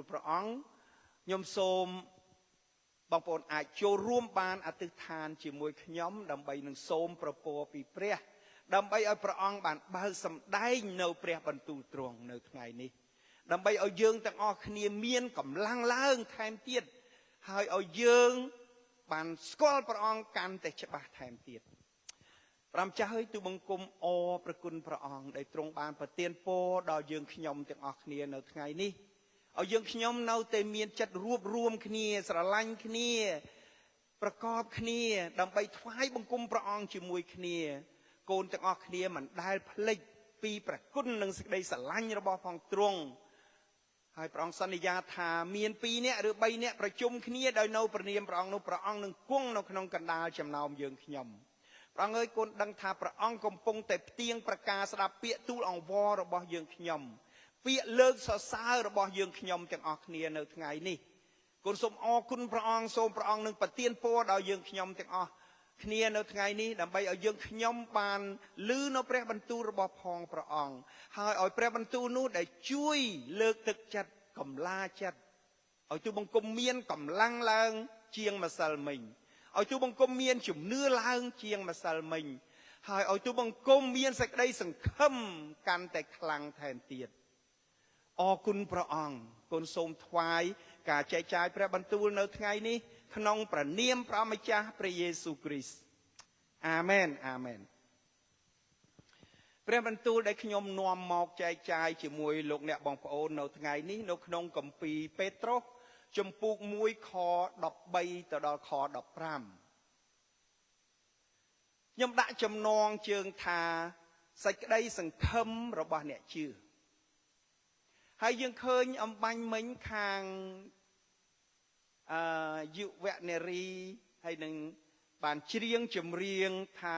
ព្រះអង្គខ្ញុំសូមបងប្អូនអាចចូលរួមបានអធិដ្ឋានជាមួយខ្ញុំដើម្បីនឹងសូមប្រពោពីព្រះដើម្បីឲ្យព្រះអង្គបានបើកសម្ដែងនៅព្រះបន្ទូលទ្រង់នៅថ្ងៃនេះដើម្បីឲ្យយើងទាំងអស់គ្នាមានកម្លាំងឡើងថែមទៀតហើយឲ្យយើងបានស្គាល់ព្រះអង្គកាន់តែច្បាស់ថែមទៀតព្រះម្ចាស់ហើយទូបង្គំអរព្រះគុណព្រះអង្គដែលទ្រង់បានប្រទានពរដល់យើងខ្ញុំទាំងអស់គ្នានៅថ្ងៃនេះឲ្យយើងខ្ញុំនៅតែមានចិត្តរួបរួមគ្នាស្រឡាញ់គ្នាប្រកបគ្នាដើម្បីថ្វាយបង្គំព្រះអង្គជាមួយគ្នាកូនទាំងអស់គ្នាមិនដែលភ្លេចពីព្រះគុណនិងសេចក្តីស្រឡាញ់របស់ផងទ្រង់ហើយព្រះអង្គសន្យាថាមាន2នាក់ឬ3នាក់ប្រជុំគ្នាដោយនៅព្រះនាមព្រះអង្គនោះព្រះអង្គនឹងគង់នៅក្នុងកណ្ដាលចំណោមយើងខ្ញុំព្រះអង្គអើយកូនដឹងថាព្រះអង្គកំពុងតែផ្ទៀងប្រកាសស្ដាប់ពាក្យទូលអង្វររបស់យើងខ្ញុំពាក្យលើកសរសើររបស់យើងខ្ញុំទាំងអស់គ្នានៅថ្ងៃនេះកូនសូមអរគុណព្រះអង្គសូមព្រះអង្គនឹងប្រទានពរដល់យើងខ្ញុំទាំងអស់គ្នានៅថ្ងៃនេះដើម្បីឲ្យយើងខ្ញុំបានឮនៅព្រះបន្ទូលរបស់ផងព្រះអង្គហើយឲ្យព្រះបន្ទូលនោះដែលជួយលើកទឹកចិត្តកម្លាចិត្តឲ្យទូបង្គំមានកម្លាំងឡើងជាងម្សិលមិញឲ្យទូបង្គំមានជំនឿឡើងជាងម្សិលមិញហើយឲ្យទូបង្គំមានសេចក្តីសង្ឃឹមកាន់តែខ្លាំងថែមទៀតអរគុណព្រះអង្គគុណសូមថ្វាយការចែកចាយព្រះបន្ទូលនៅថ្ងៃនេះក្នុងព្រះនាមព្រះម្ចាស់ព្រះយេស៊ូវគ្រីស្ទអាមែនអាមែនព្រះបន្ទូលដែលខ្ញុំនាំមកចែកចាយជាមួយលោកអ្នកបងប្អូននៅថ្ងៃនេះនៅក្នុងគម្ពីរពេត្រុសជំពូក1ខ13ទៅដល់ខ15ខ្ញុំដាក់ចំណងជើងថាសេចក្តីសង្ឃឹមរបស់អ្នកជឿហើយយើងឃើញអំបញ្ញមិញខាងយុវនារីហើយនឹងបានច្រៀងចម្រៀងថា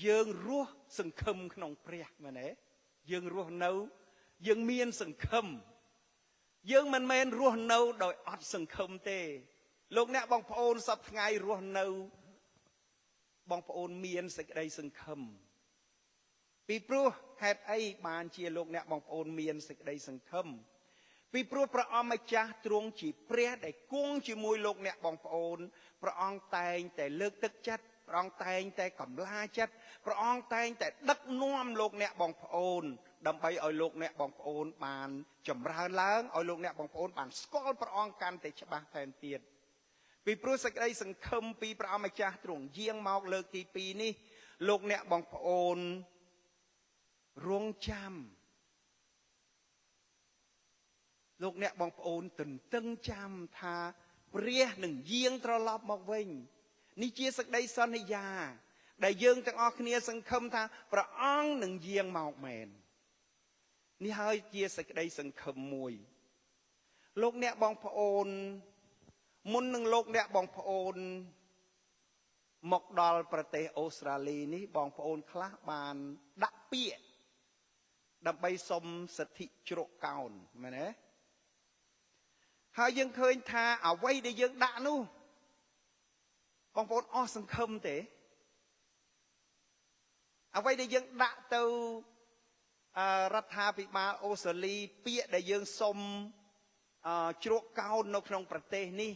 យើងរស់សង្ឃឹមក្នុងព្រះមែនទេយើងរស់នៅយើងមានសង្ឃឹមយើងមិនមែនរស់នៅដោយអត់សង្ឃឹមទេលោកអ្នកបងប្អូនសពថ្ងៃរស់នៅបងប្អូនមានសេចក្តីសង្ឃឹមពីព្រោះហេតុអីបានជាលោកអ្នកបងប្អូនមានសេចក្តីសង្ឃឹមពីព្រោះព្រះអម្ចាស់ទ្រង់ជាព្រះដែលគង់ជាមួយលោកអ្នកបងប្អូនព្រះអង្គតែងតែលើកទឹកចិត្តព្រះអង្គតែងតែកម្លាចិត្តព្រះអង្គតែងតែដឹកនាំលោកអ្នកបងប្អូនដើម្បីឲ្យលោកអ្នកបងប្អូនបានចម្រើនឡើងឲ្យលោកអ្នកបងប្អូនបានស្គាល់ព្រះអង្គកាន់តែច្បាស់ថែមទៀតពីព្រោះសេចក្តីសង្ឃឹមពីព្រះអម្ចាស់ទ្រង់យាងមកលើកទី2នេះលោកអ្នកបងប្អូនរងចាំលោកអ្នកបងប្អូនទន្ទឹងចាំថាព្រះនឹងយាងត្រឡប់មកវិញនេះជាសេចក្តីសន្យាដែលយើងទាំងអស់គ្នាសង្ឃឹមថាព្រះអង្គនឹងយាងមកមែននេះហើយជាសេចក្តីសង្ឃឹមមួយលោកអ្នកបងប្អូនមុននឹងលោកអ្នកបងប្អូនមកដល់ប្រទេសអូស្ត្រាលីនេះបងប្អូនខ្លះបានដាក់ពាក្យដើម្បីសុំសិទ្ធិជ្រកកោនមែនទេហើយយើងឃើញថាអ្វីដែលយើងដាក់នោះបងប្អូនអស់សង្ឃឹមទេអ្វីដែលយើងដាក់ទៅរដ្ឋាភិបាលអូស្ត្រាលីពាក្យដែលយើងសុំជ្រកកោននៅក្នុងប្រទេសនេះ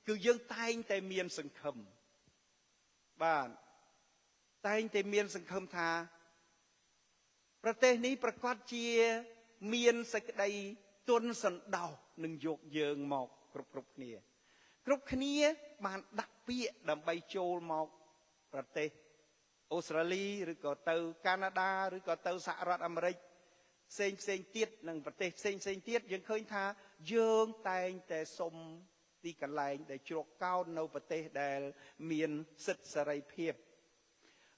គឺយើងតែងតែមានសង្ឃឹមបាទតែងតែមានសង្ឃឹមថាប្រទេសនេះប្រកាសជាមានសេចក្តីទុនសន្តោសនឹងយកយើងមកគ្រប់គ្នាបានដាក់ពាក្យដើម្បីចូលមកប្រទេសអូស្ត្រាលីឬក៏ទៅកាណាដាឬក៏ទៅសហរដ្ឋអាមេរិកផ្សេងទៀតនិងប្រទេសផ្សេងទៀតយើងឃើញថាយើងតែងតែសុំទីកន្លែងដែលជ្រកកោននៅប្រទេសដែលមានសិទ្ធិសេរីភាព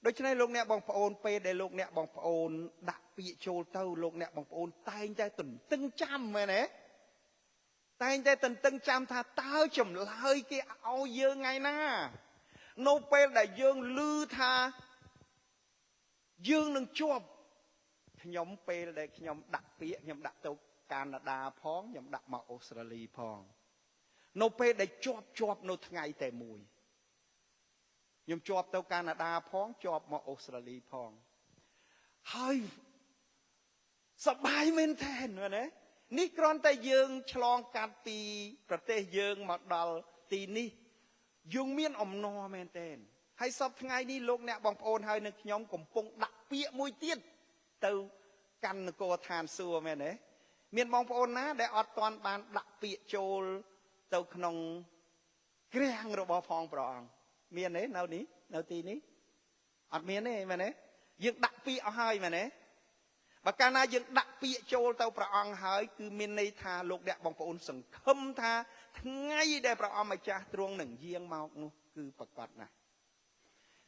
ដូច្នេះលោកអ្នកបងប្អូនពេលដែលលោកអ្នកបងប្អូនដាក់ពាក្យចូលទៅលោកអ្នកបងប្អូនតែងតែទន្ទឹងចាំមែនទេតែងតែទន្ទឹងចាំថាតើចម្លើយគេឲ្យយើងថ្ងៃណានៅពេលដែលយើងឮថាយើងនឹងជាប់ខ្ញុំពេលដែលខ្ញុំដាក់ពាក្យខ្ញុំដាក់ទៅកាណាដាផងខ្ញុំដាក់មកអូស្ត្រាលីផងនៅពេលដែលជាប់នៅថ្ងៃតែមួយខ្ញុំជាប់ទៅកាណាដាផងជាប់មកអូស្ត្រាលីផងហើយសប្បាយមែនទែនណា នេះគ្រាន់តែយើងឆ្លងកាត់ពីប្រទេសយើងមកដល់ទីនេះយើងមានអំណរមែនទែនហើយសពថ្ងៃនេះលោកអ្នកបងប្អូនហើយនឹងខ្ញុំកំពុងដាក់ពាក្យមួយទៀតទៅកាន់នគរឋានសួគ៌មែនទេមានបងប្អូនណាដែលអត់ទាន់បានដាក់ពាក្យចូលទៅក្នុងគ្រាំងរបស់ផងព្រះអង្គមានទេនៅនេះនៅទីនេះអត់មានទេមែនទេយើងដាក់ពាក្យអស់ហើយមែនទេបើកាលណាយើងដាក់ពាក្យចូលទៅព្រះអង្គហើយគឺមានន័យថាលោកអ្នកបងប្អូនសង្ឃឹមថាថ្ងៃដែលព្រះអង្គម្ចាស់ទ្រង់នឹងយាងមកនោះគឺប្រកបណាស់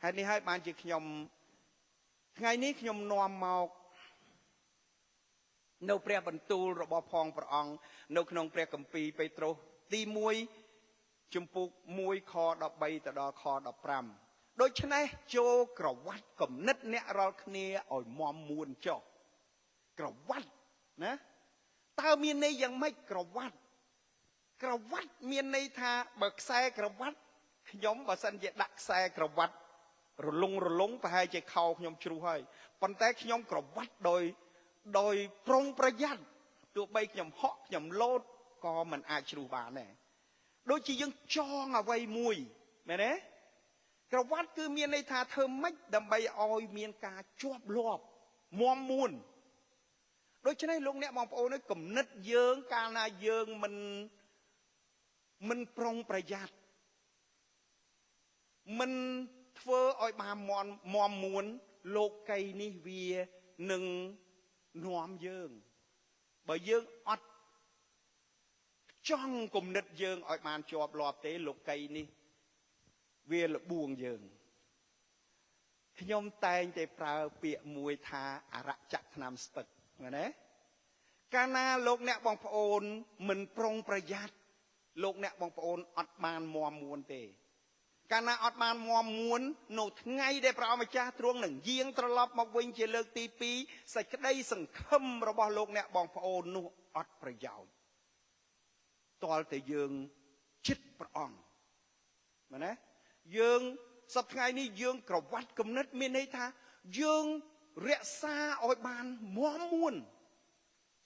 ហើយនេះហើយបានជាខ្ញុំថ្ងៃនេះខ្ញុំនាំមកនៅព្រះបន្ទូលរបស់ផងព្រះអង្គនៅក្នុងព្រះគម្ពីរពេត្រុសទី1ជំពូក1ខ13ទៅដល់ខ15ដូច្នេះចូលក្រវ៉ាត់គំនិតអ្នករាល់គ្នាឲ្យមមមួនចុះក្រវ៉ាត់ណាតើមានន័យយ៉ាងម៉េចក្រវ៉ាត់មានន័យថាបើខ្សែក្រវ៉ាត់ខ្ញុំបើសិនជាដាក់ខ្សែក្រវ៉ាត់រលុងប្រហែលជាខោខ្ញុំជ្រុះហើយប៉ុន្តែខ្ញុំក្រវ៉ាត់ដោយប្រុងប្រយ័ត្នទោះបីខ្ញុំហក់ខ្ញុំលោតក៏មិនអាចជ្រុះបានដែរដូចជាយើងចងអ្វីមួយមែនទេក្រវ៉ាត់គឺមានន័យថាធ្វើម៉េចដើម្បីឲ្យមានការជាប់លាប់មមមួនដូច្នេះលោកអ្នកបងប្អូនគំនិតយើងកាលណាយើងមិនប្រុងប្រយ័ត្នមិនធ្វើឲ្យបានមមមួនលោកីនេះវានឹងនាំយើងបើយើងអត់ចង់គំនិតយើងឲ្យបានជាប់លាប់ទេលោកីនេះវាលបួងយើងខ្ញុំតែងតែប្រើពាក្យមួយថាអរចក្រឆ្នាំស្ពឹកមែនទេកាលណាលោកអ្នកបងប្អូនមិនប្រុងប្រយ័ត្នលោកអ្នកបងប្អូនអត់បានមមមួនទេកាលណាអត់បានមមមួននៅថ្ងៃដែលព្រះអម្ចាស់ទ្រង់នឹងយាងត្រឡប់មកវិញជាលើកទី2សេចក្តីសង្ឃឹមរបស់លោកអ្នកបងប្អូននោះអត់ប្រយោជន៍តលតែយើងជិតព្រះអង្គមែនទេយើងសប្តាហ៍នេះយើងក្រវ៉ាត់គំនិតមានន័យថាយើងរក្សាឲ្យបានមមមួន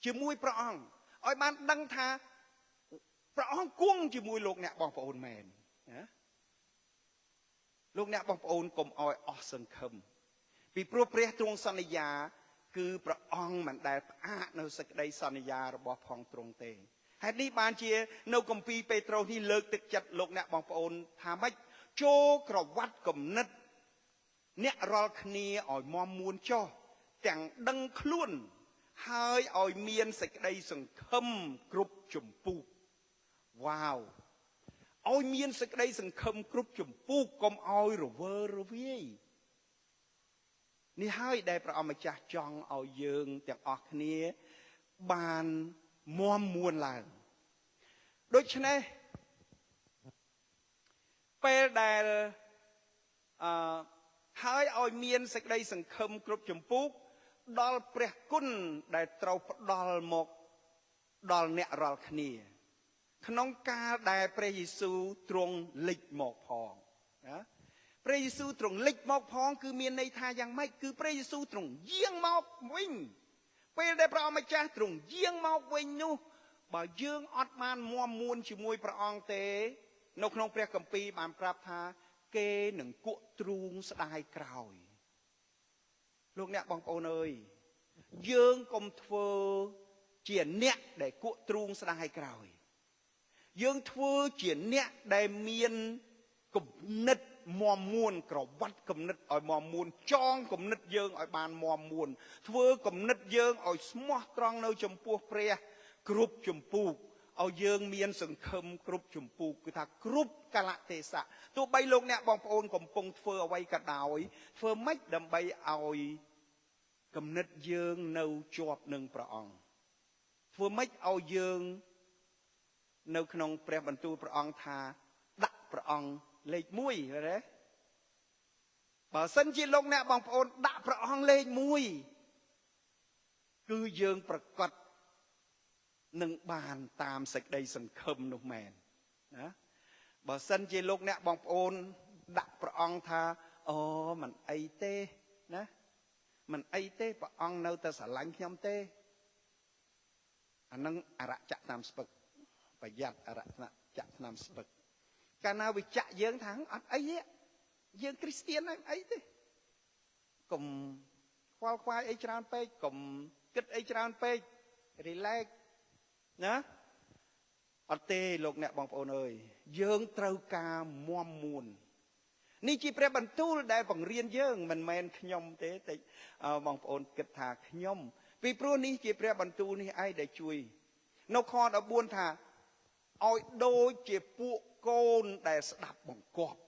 ជាមួយព្រះអង្គឲ្យបានដឹងថាព្រះអង្គគង់ជាមួយលោកអ្នកបងប្អូនមែនណាលោកអ្នកបងប្អូនកុំឲ្យអស់សង្ឃឹមពីព្រោះព្រះទ្រង់សន្យាគឺព្រះអង្គមិនដែលផ្អាកនៅសេចក្តីសន្យារបស់ផងទ្រង់ទេហេតុនេះបានជានៅគម្ពីរពេត្រុសនេះលើកទឹកចិត្តលោកអ្នកបងប្អូនថាម៉េចចូលក្រវ៉ាត់គំនិតអ្នករាល់គ្នាឲ្យមមមួនចុះទាំងដឹងខ្លួនហើយឲ្យមានសេចក្តីសង្ឃឹមគ្រប់ជំពូកវ៉ាវឲ្យមានសេចក្តីសង្ឃឹមគ្រប់ជំពូកកុំឲ្យរវើរវាយនេះហើយដែលព្រះអម្ចាស់ចង់ឲ្យយើងទាំងអស់គ្នាបានមមមួនឡើងដូច្នេះពេលដែលហើយឲ្យមានសេចក្តីសង្ឃឹមគ្រប់ជំពូកដល់ព្រះគុណដែលត្រូវផ្ដល់មកដល់អ្នករាល់គ្នាក្នុងកាលដែលព្រះយេស៊ូវទ្រង់លេចមកផងណាព្រះយេស៊ូវទ្រង់លេចមកផងគឺមានន័យថាយ៉ាងម៉េចគឺព្រះយេស៊ូវទ្រង់យាងមកវិញពេលដែលព្រះអម្ចាស់ទ្រង់យាងមកវិញនោះបើយើងអត់បានមមមួនជាមួយព្រះអង្គទេនៅក្នុងព្រះគម្ពីរបានប្រាប់ថាគេនឹងគក់ទ្រូងស្ដាយក្រោយលោកអ្នកបងប្អូនអើយយើងកុំធ្វើជាអ្នកដែលគក់ទ្រូងស្ដាយក្រោយយើងធ្វើជាអ្នកដែលមានគំនិតមមមួនក្រវ៉ាត់គំនិតឲ្យមមមួនចងគំនិតយើងឲ្យបានមមមួនធ្វើគំនិតយើងឲ្យស្មោះត្រង់នៅចំពោះព្រះគ្រប់ជំពូកឲ្យយើងមានសង្ឃឹមគ្រប់ជំពូកគឺថាគ្រប់កលៈទេសៈទោះបីលោកអ្នកបងប្អូនកំពុងធ្វើអ្វីក៏ដោយធ្វើម៉េចដើម្បីឲ្យគំនិតយើងនៅជាប់នឹងព្រះអង្គធ្វើម៉េចឲ្យយើងនៅក្នុងព្រះបន្ទូលព្រះអង្គថាដាក់ព្រះអង្គលេខ1ឃើញទេបើសិនជាលោកអ្នកបងប្អូនដាក់ព្រះអង្គលេខ1គឺយើងប្រកាសនឹងបានតាមសេចក្តីសង្ឃឹមនោះមែនណាបើសិនជាលោកអ្នកបងប្អូនដាក់ព្រះអង្គថាអូមិនអីទេណាមិនអីទេព្រះអង្គនៅតែស្រឡាញ់ខ្ញុំទេ អានឹងអរៈចាក់តាមស្ពឹកប្រយ័ត្នអរៈចាក់តាមស្ពឹកកាលណាវាចាក់យើងថាអត់អីទេយើងគ្រីស្ទានអីទេកុំខ្វល់ខ្វាយអីច្រើនពេកកុំគិតអីច្រើនពេក relax ណាអត់ទេលោកអ្នកបងប្អូនអើយយើងត្រូវការមមមួននេះជាព្រះបន្ទូលដែលបង្រៀនយើងមិនមែនខ្ញុំទេតែបងប្អូនគិតថាខ្ញុំពីព្រោះនេះជាព្រះបន្ទូលនេះឯងដែលជួយនៅខ14ថាឲ្យដូចជាពួកកូនដែលស្ដាប់បង្គាប់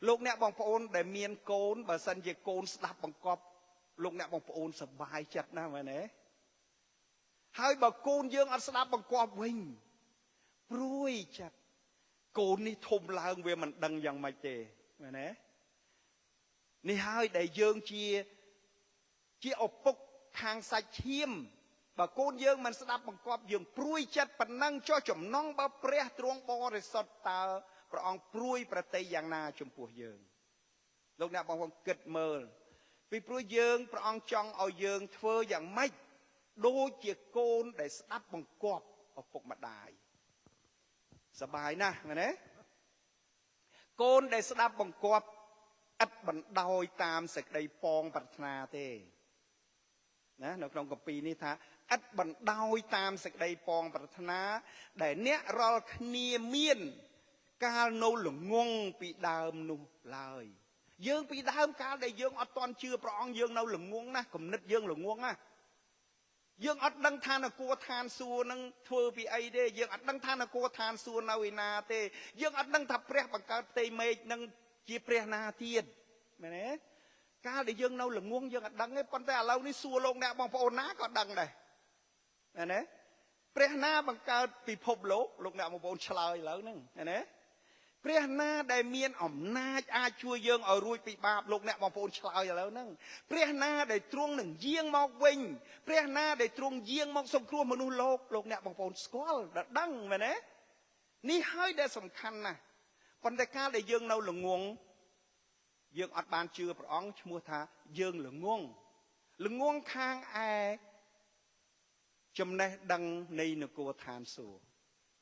លោកអ្នកបងប្អូនដែលមានកូនបើសិនជាកូនស្ដាប់បង្គាប់លោកអ្នកបងប្អូនសប្បាយចិត្តណាស់មែនទេហើយបើកូនយើងអត់ស្ដាប់បង្គាប់វិញព្រួយចិត្តកូននេះធំឡើងវាមិនដឹងយ៉ាងម៉េចទេមែនទេនេះហើយដែលយើងជាឪពុកខាងសាច់ឈាមបើកូនយើងមិនស្ដាប់បង្គាប់យើងព្រួយចិត្តប៉ុណ្ណឹងចុះចំណងបើព្រះទ្រង់បរិសុទ្ធតើព្រះអង្គព្រួយប្រតិយ៉ាងណាចំពោះយើងលោកអ្នកបងប្អូនគិតមើលពីព្រោះយើងព្រះអង្គចង់ឲ្យយើងធ្វើយ៉ាងម៉េចដូចជាកូនដែលស្ដាប់បង្គាប់ឪពុកម្ដាយសប្បាយណាស់មែនទេកូនដែលស្ដាប់បង្គាប់ឥតបណ្ដោយតាមសេចក្តីប៉ងប្រាថ្នាទេណានៅក្នុងកាពីនេះថាឥតបណ្ដោយតាមសេចក្តីប៉ងប្រាថ្នាដែលអ្នករាល់គ្នាមានកាលនៅល្ងងពីដើមនោះឡើយយើងពីដើមកាលដែលយើងអត់ទាន់ជឿព្រះអង្គយើងនៅល្ងងណាស់គំនិតយើងល្ងងណាស់យើងអត់ដឹងថានគរឋានសួគ៌នឹងធ្វើពីអីទេយើងអត់ដឹងថានគរឋានសួគ៌នៅឯណាទេយើងអត់ដឹងថាព្រះបង្កើតផ្ទៃមេឃនឹងជាព្រះណាទៀតមែនទេកាលដែលយើងនៅល្ងងយើងអត់ដឹងទេប៉ុន្តែឥឡូវនេះសួរលោកអ្នកបងប្អូនណាក៏ដឹងដែរមែនទេព្រះណាបង្កើតពិភពលោកលោកអ្នកបងប្អូនឆ្លើយឥឡូវហ្នឹងមែនទេព្រះណាដែលមានអំណាចអាចជួយយើងឲ្យរួចពីបាបលោកអ្នកបងប្អូនឆ្លើយឥឡូវហ្នឹងព្រះណាដែលទ្រង់នឹងយាងមកវិញព្រះណាដែលទ្រង់យាងមកសង្គ្រោះមនុស្សលោកអ្នកបងប្អូនស្គាល់ដល់ដឹងមែនទេនេះហើយដែលសំខាន់ណាស់ប៉ុន្តែកាលដែលយើងនៅល្ងងយើងអត់បានជឿព្រះអង្គឈ្មោះថាយើងល្ងងខាងឯចំណេះដឹងនៃនគរឋានសួគ៌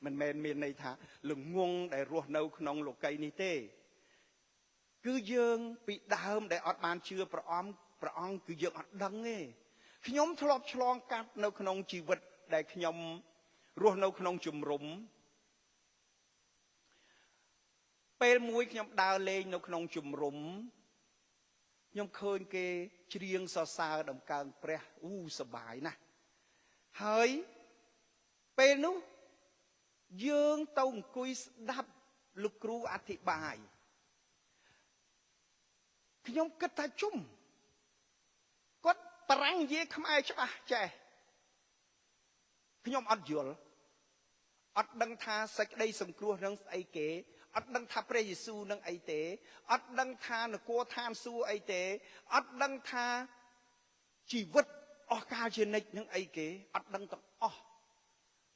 មិនមែនមានន័យថាល្ងងដែលរស់នៅក្នុងលោកីយ៍នេះទេគឺយើងពីដើមដែលអត់បានជឿព្រះអង្គគឺយើងអត់ដឹងទេខ្ញុំធ្លាប់ឆ្លងកាត់នៅក្នុងជីវិតដែលខ្ញុំរស់នៅក្នុងជំរំពេលមួយខ្ញុំដើរលេងនៅក្នុងជំរំខ្ញុំឃើញគេច្រៀងសរសើរដំកើងព្រះសប្បាយណាស់ហើយពេលនោះយើងទៅអង្គុយស្ដាប់លោកគ្រូអធិប្បាយខ្ញុំគិតថាជុំគាត់បរាំងនិយាយខ្មែរច្បាស់ចេះខ្ញុំអត់យល់អត់ដឹងថាសេចក្តីសង្គ្រោះនឹងស្អីគេអត់ដឹងថាព្រះយេស៊ូវនឹងអីទេអត់ដឹងថានគរឋានសួគ៌អីទេអត់ដឹងថាជីវិតអស់កាលជានិច្ចនឹងអីគេអត់ដឹងទាំងអស់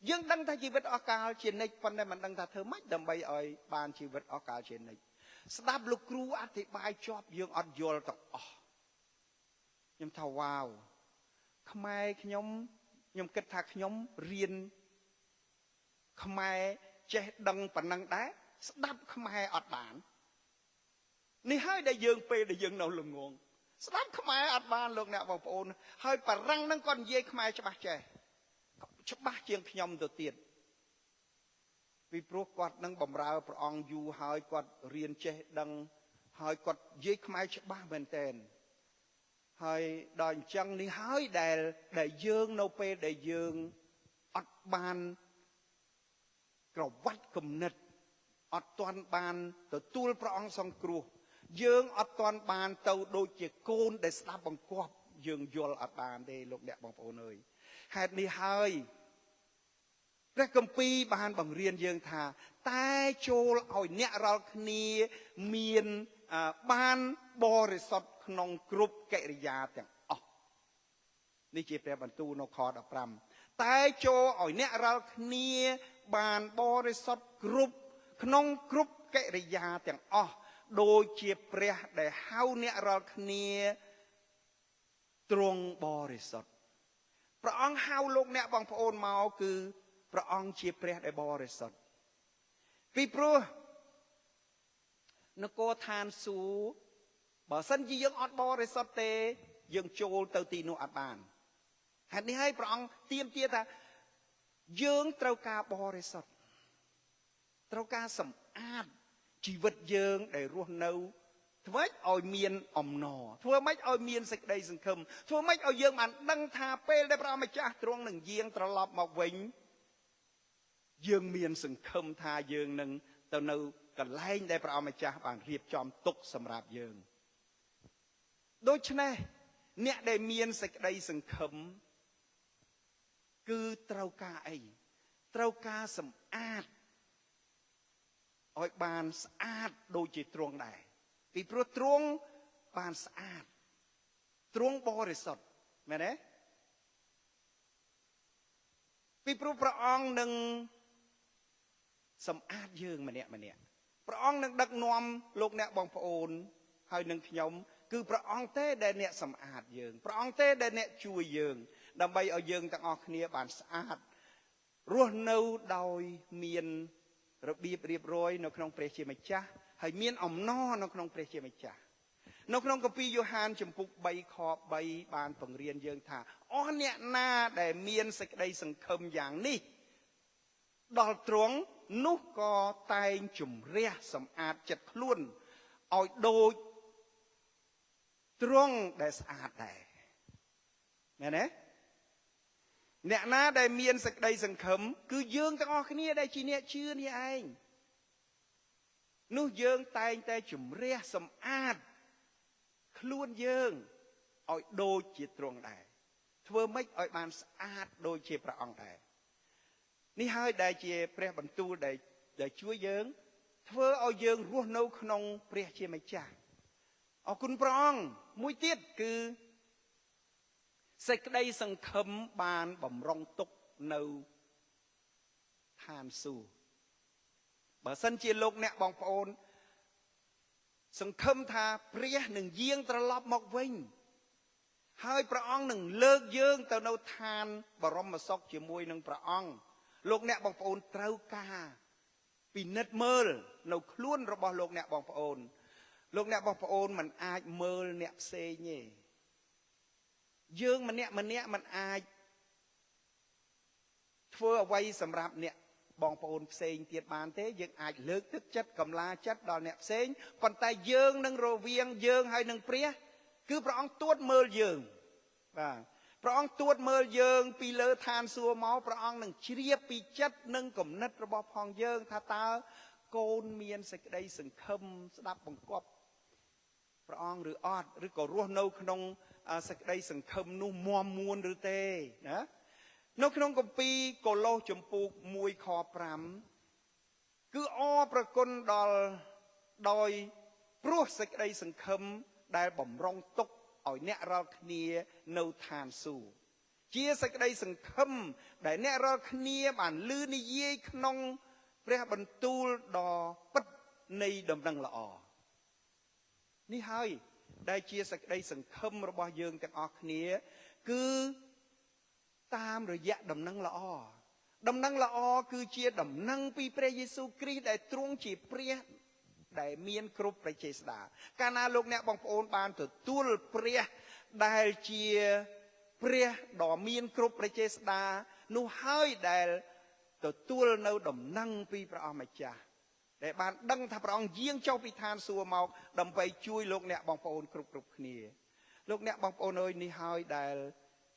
យើងដឹងថាជីវិតអស់កាលជានិច្ចប៉ុន្តែមិនដឹងថាធ្វើម៉េចដើម្បីឲ្យបានជីវិតអស់កាលជានិច្ចស្ដាប់លោកគ្រូអធិប្បាយជាប់យើងអត់យល់ទាំងអស់ខ្ញុំថាវ៉ាវខ្មែរខ្ញុំគិតថាខ្ញុំរៀនខ្មែរចេះដឹងប៉ុណ្ណឹងដែរស្ដាប់ខ្មែរអត់បាននេះហើយដែលយើងពេលដែលយើងនៅល្ងងស្ដាប់ខ្មែរអត់បានលោកអ្នកបងប្អូនហើយបារាំងហ្នឹងគាត់និយាយខ្មែរច្បាស់ចេះច្បាស់ជាងខ្ញុំទៅទៀតពីព្រោះគាត់នឹងបម្រើព្រះអង្គយូរហើយគាត់រៀនចេះដឹងហើយគាត់និយាយខ្មែរច្បាស់មែនទែនហើយដល់អញ្ចឹងនេះហើយដែលយើងនៅពេលដែលយើងអត់បានក្រវ៉ាត់គំនិតអត់ទាន់បានទទួលព្រះអង្គសង្គ្រោះយើងអត់ទាន់បានទៅដូចជាកូនដែលស្ដាប់បង្គាប់យើងយល់អត់បានទេលោកអ្នកបងប្អូនអើយហេតុនេះហើយព្រះគម្ពីរបានបង្រៀនយើងថាតែចូលឲ្យអ្នករាល់គ្នាមានបានបរិសុទ្ធក្នុងគ្រប់កិរិយាទាំងអស់នេះជាព្រះបន្ទូលនៅខ15តែចូលឲ្យអ្នករាល់គ្នាបានបរិសុទ្ធក្នុងគ្រប់កិរិយាទាំងអស់ដូចជាព្រះដែលហៅអ្នករាល់គ្នាទ្រង់បរិសុទ្ធ ព្រះអង្គហៅលោកអ្នកបងប្អូនមកគឺព្រះអង្គជាព្រះដែលបរិសុទ្ធពីព្រោះនគរឋានសួគ៌បើសិនជាយើងអត់បរិសុទ្ធទេយើងចូលទៅទីនោះអត់បានហេតុនេះហើយព្រះអង្គទាមទារថាយើងត្រូវការបរិសុទ្ធត្រូវការសម្អាតជីវិតយើងដែលរស់នៅធ្វើម៉េចឲ្យមានអំណរធ្វើម៉េចឲ្យមានសេចក្តីសង្ឃឹមធ្វើម៉េចឲ្យយើងបានដឹងថាពេលដែលព្រះម្ចាស់ទ្រង់នឹងយាងត្រឡប់មកវិញយើងមានសង្ឃឹមថាយើងនឹងទៅនៅកន្លែងដែលព្រះម្ចាស់បានរៀបចំទុកសម្រាប់យើងដូច្នេះអ្នកដែលមានសេចក្តីសង្ឃឹមគឺត្រូវការអីត្រូវការសម្អាតឲ្យបានស្អាតដូចជាទ្រង់ដែរពីព្រោះទ្រង់បានស្អាតទ្រង់បរិសុទ្ធមែនទេពីព្រោះព្រះអង្គនឹងសម្អាតយើងម្នាក់ព្រះអង្គនឹងដឹកនាំលោកអ្នកបងប្អូនហើយនឹងខ្ញុំគឺព្រះអង្គទេដែលអ្នកសម្អាតយើងព្រះអង្គទេដែលអ្នកជួយយើងដើម្បីឲ្យយើងទាំងអស់គ្នាបានស្អាតរស់នៅដោយមានរបៀបរៀបរយនៅក្នុងព្រះជាម្ចាស់ហើយមានអំណរនៅក្នុងព្រះជាម្ចាស់នៅក្នុងគម្ពីរយ៉ូហានចំពុក3ខ3បានបង្រៀនយើងថាអស់អ្នកណាដែលមានសេចក្តីសង្ឃឹមយ៉ាងនេះដល់ទ្រង់នោះក៏តែងជំរះសម្អាតចិត្តខ្លួនឲ្យដូចទ្រង់ដែលស្អាតដែរមែនទេអ្នកណាដែលមានសេចក្តីសង្ឃឹមគឺយើងទាំងអស់គ្នាដែលជាអ្នកជឿនេះឯងនោះយើងតែងតែជំរះសម្អាតខ្លួនយើងឲ្យដូចជាទ្រង់ដែរធ្វើម៉េចឲ្យបានស្អាតដូចជាព្រះអង្គដែរនេះហើយដែលជាព្រះបន្ទូលដែលជួយយើងធ្វើឲ្យយើងរស់នៅក្នុងព្រះជាម្ចាស់អរគុណព្រះអង្គមួយទៀតគឺសេចក្តីសង្ឃឹមបានបំរុងទុកនៅឋានសួគ៌បើសិនជាលោកអ្នកបងប្អូនសង្ឃឹមថាព្រះនឹងយាងត្រឡប់មកវិញហើយព្រះអង្គនឹងលើកយើងទៅនៅឋានបរមសុខជាមួយនឹងព្រះអង្គលោកអ្នកបងប្អូនត្រូវការពិនិត្យមើលនៅខ្លួនរបស់លោកអ្នកបងប្អូនលោកអ្នកបងប្អូនមិនអាចមើលអ្នកផ្សេងទេយើងម្នាក់មិនអាចធ្វើអ្វីសម្រាប់អ្នកបងប្អូនផ្សេងទៀតបានទេយើងអាចលើកទឹកចិត្តកម្លាចិត្តដល់អ្នកផ្សេងប៉ុន្តែយើងនឹងរវាងយើងហើយនឹងព្រះគឺព្រះអង្គទួតមើលយើងបាទព្រះអង្គទួតមើលយើងពីលើឋានសួគ៌មកព្រះអង្គនឹងជ្រាបពីចិត្តនិងគំនិតរបស់ផងយើងថាតើកូនមានសេចក្តីសង្ឃឹមស្ដាប់បង្គាប់ព្រះអង្គឬអត់ឬក៏រស់នៅក្នុងសេចក្តីសង្ឃឹមនោះមាំមួនឬទេណានៅក្នុងគម្ពីរកូឡូសចំពុក1ខ5គឺអរប្រគុណដល់ដោយព្រោះសេចក្តីសង្ឃឹមដែលបំរុងទុកឲ្យអ្នករាល់គ្នានៅឋានសួគ៌ជាសេចក្តីសង្ឃឹមដែលអ្នករាល់គ្នាបានឮនិយាយក្នុងព្រះបន្ទូលដ៏ពិតនៃដំណឹងល្អនេះហើយដែលជាសេចក្តីសង្ឃឹមរបស់យើងទាំងអស់គ្នាគឺតាមរយៈដំណឹងល្អដំណឹងល្អគឺជាដំណឹងពីព្រះយេស៊ូវគ្រីស្ទដែលទ្រង់ជាព្រះដែលមានគ្រប់ប្រជាស្ដាកាលណាលោកអ្នកបងប្អូនបានទទួលព្រះដែលជាព្រះដ៏មានគ្រប់ប្រជាស្ដានោះហើយដែលទទួលនៅដំណឹងពីព្រះអម្ចាស់ដែលបានដឹងថាព្រះអង្គយាងចុះពីឋានសួគ៌មកដើម្បីជួយលោកអ្នកបងប្អូនគ្រប់គ្នាលោកអ្នកបងប្អូនអើយនេះហើយដែល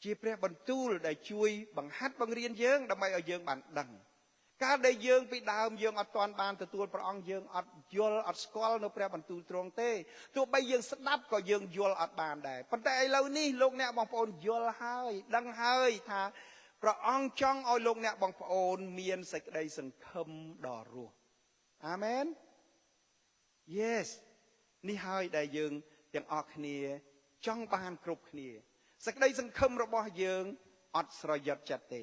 ជាព្រះបន្ទូលដែលជួយបង្ហាត់បង្រៀនយើងដើម្បីឲ្យយើងបានដឹងកាលដែលយើងពីដើមយើងអត់ទាន់បានទទួលព្រះអង្គយើងអត់យល់អត់ស្គាល់នៅព្រះបន្ទូលទ្រង់ទេទោះបីយើងស្ដាប់ក៏យើងយល់អត់បានដែរប៉ុន្តែឥឡូវនេះលោកអ្នកបងប្អូនយល់ហើយដឹងហើយថាព្រះអង្គចង់ឲ្យលោកអ្នកបងប្អូនមានសេចក្តីសង្ឃឹមដ៏រស់អាមែន Yes នេះហើយដែលយើងទាំងអស់គ្នាចង់បានគ្រប់គ្នាសេចក្តីសង្ឃឹមរបស់យើងអត់ស្រយុតចិត្តទេ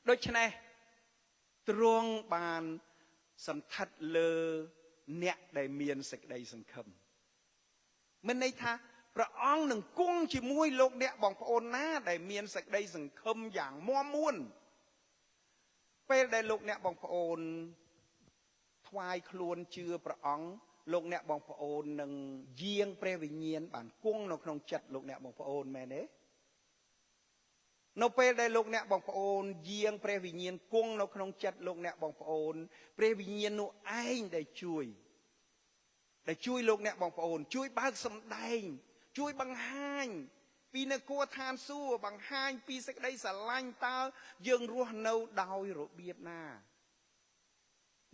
ដូច្នេះទ្រង់បានសន្ធិដ្ឋលើអ្នកដែលមានសេចក្តីសង្ឃឹមមិនន័យថា ព្រះអង្គនឹងគង់ជាមួយលោកអ្នកបងប្អូនណាដែលមានសេចក្តីសង្ឃឹមយ៉ាងមាំមួនពេលដែលលោកអ្នកបងប្អូនថ្វាយខ្លួនជឿព្រះអង្គលោកអ្នកបងប្អូននឹងយាងព្រះវិញ្ញាណបានគង់នៅក្នុងចិត្តលោកអ្នកបងប្អូនមែនទេនៅពេលដែលលោកអ្នកបងប្អូនយាងព្រះវិញ្ញាណគង់នៅក្នុងចិត្តលោកអ្នកបងប្អូនព្រះវិញ្ញាណនោះឯងដែលជួយលោកអ្នកបងប្អូនជួយបើកសម្ដែងជួយបង្ហាញពីនគរឋានសួគ៌បង្ហាញពីសេចក្តីស្រឡាញ់តើយើងរស់នៅដោយរបៀបណា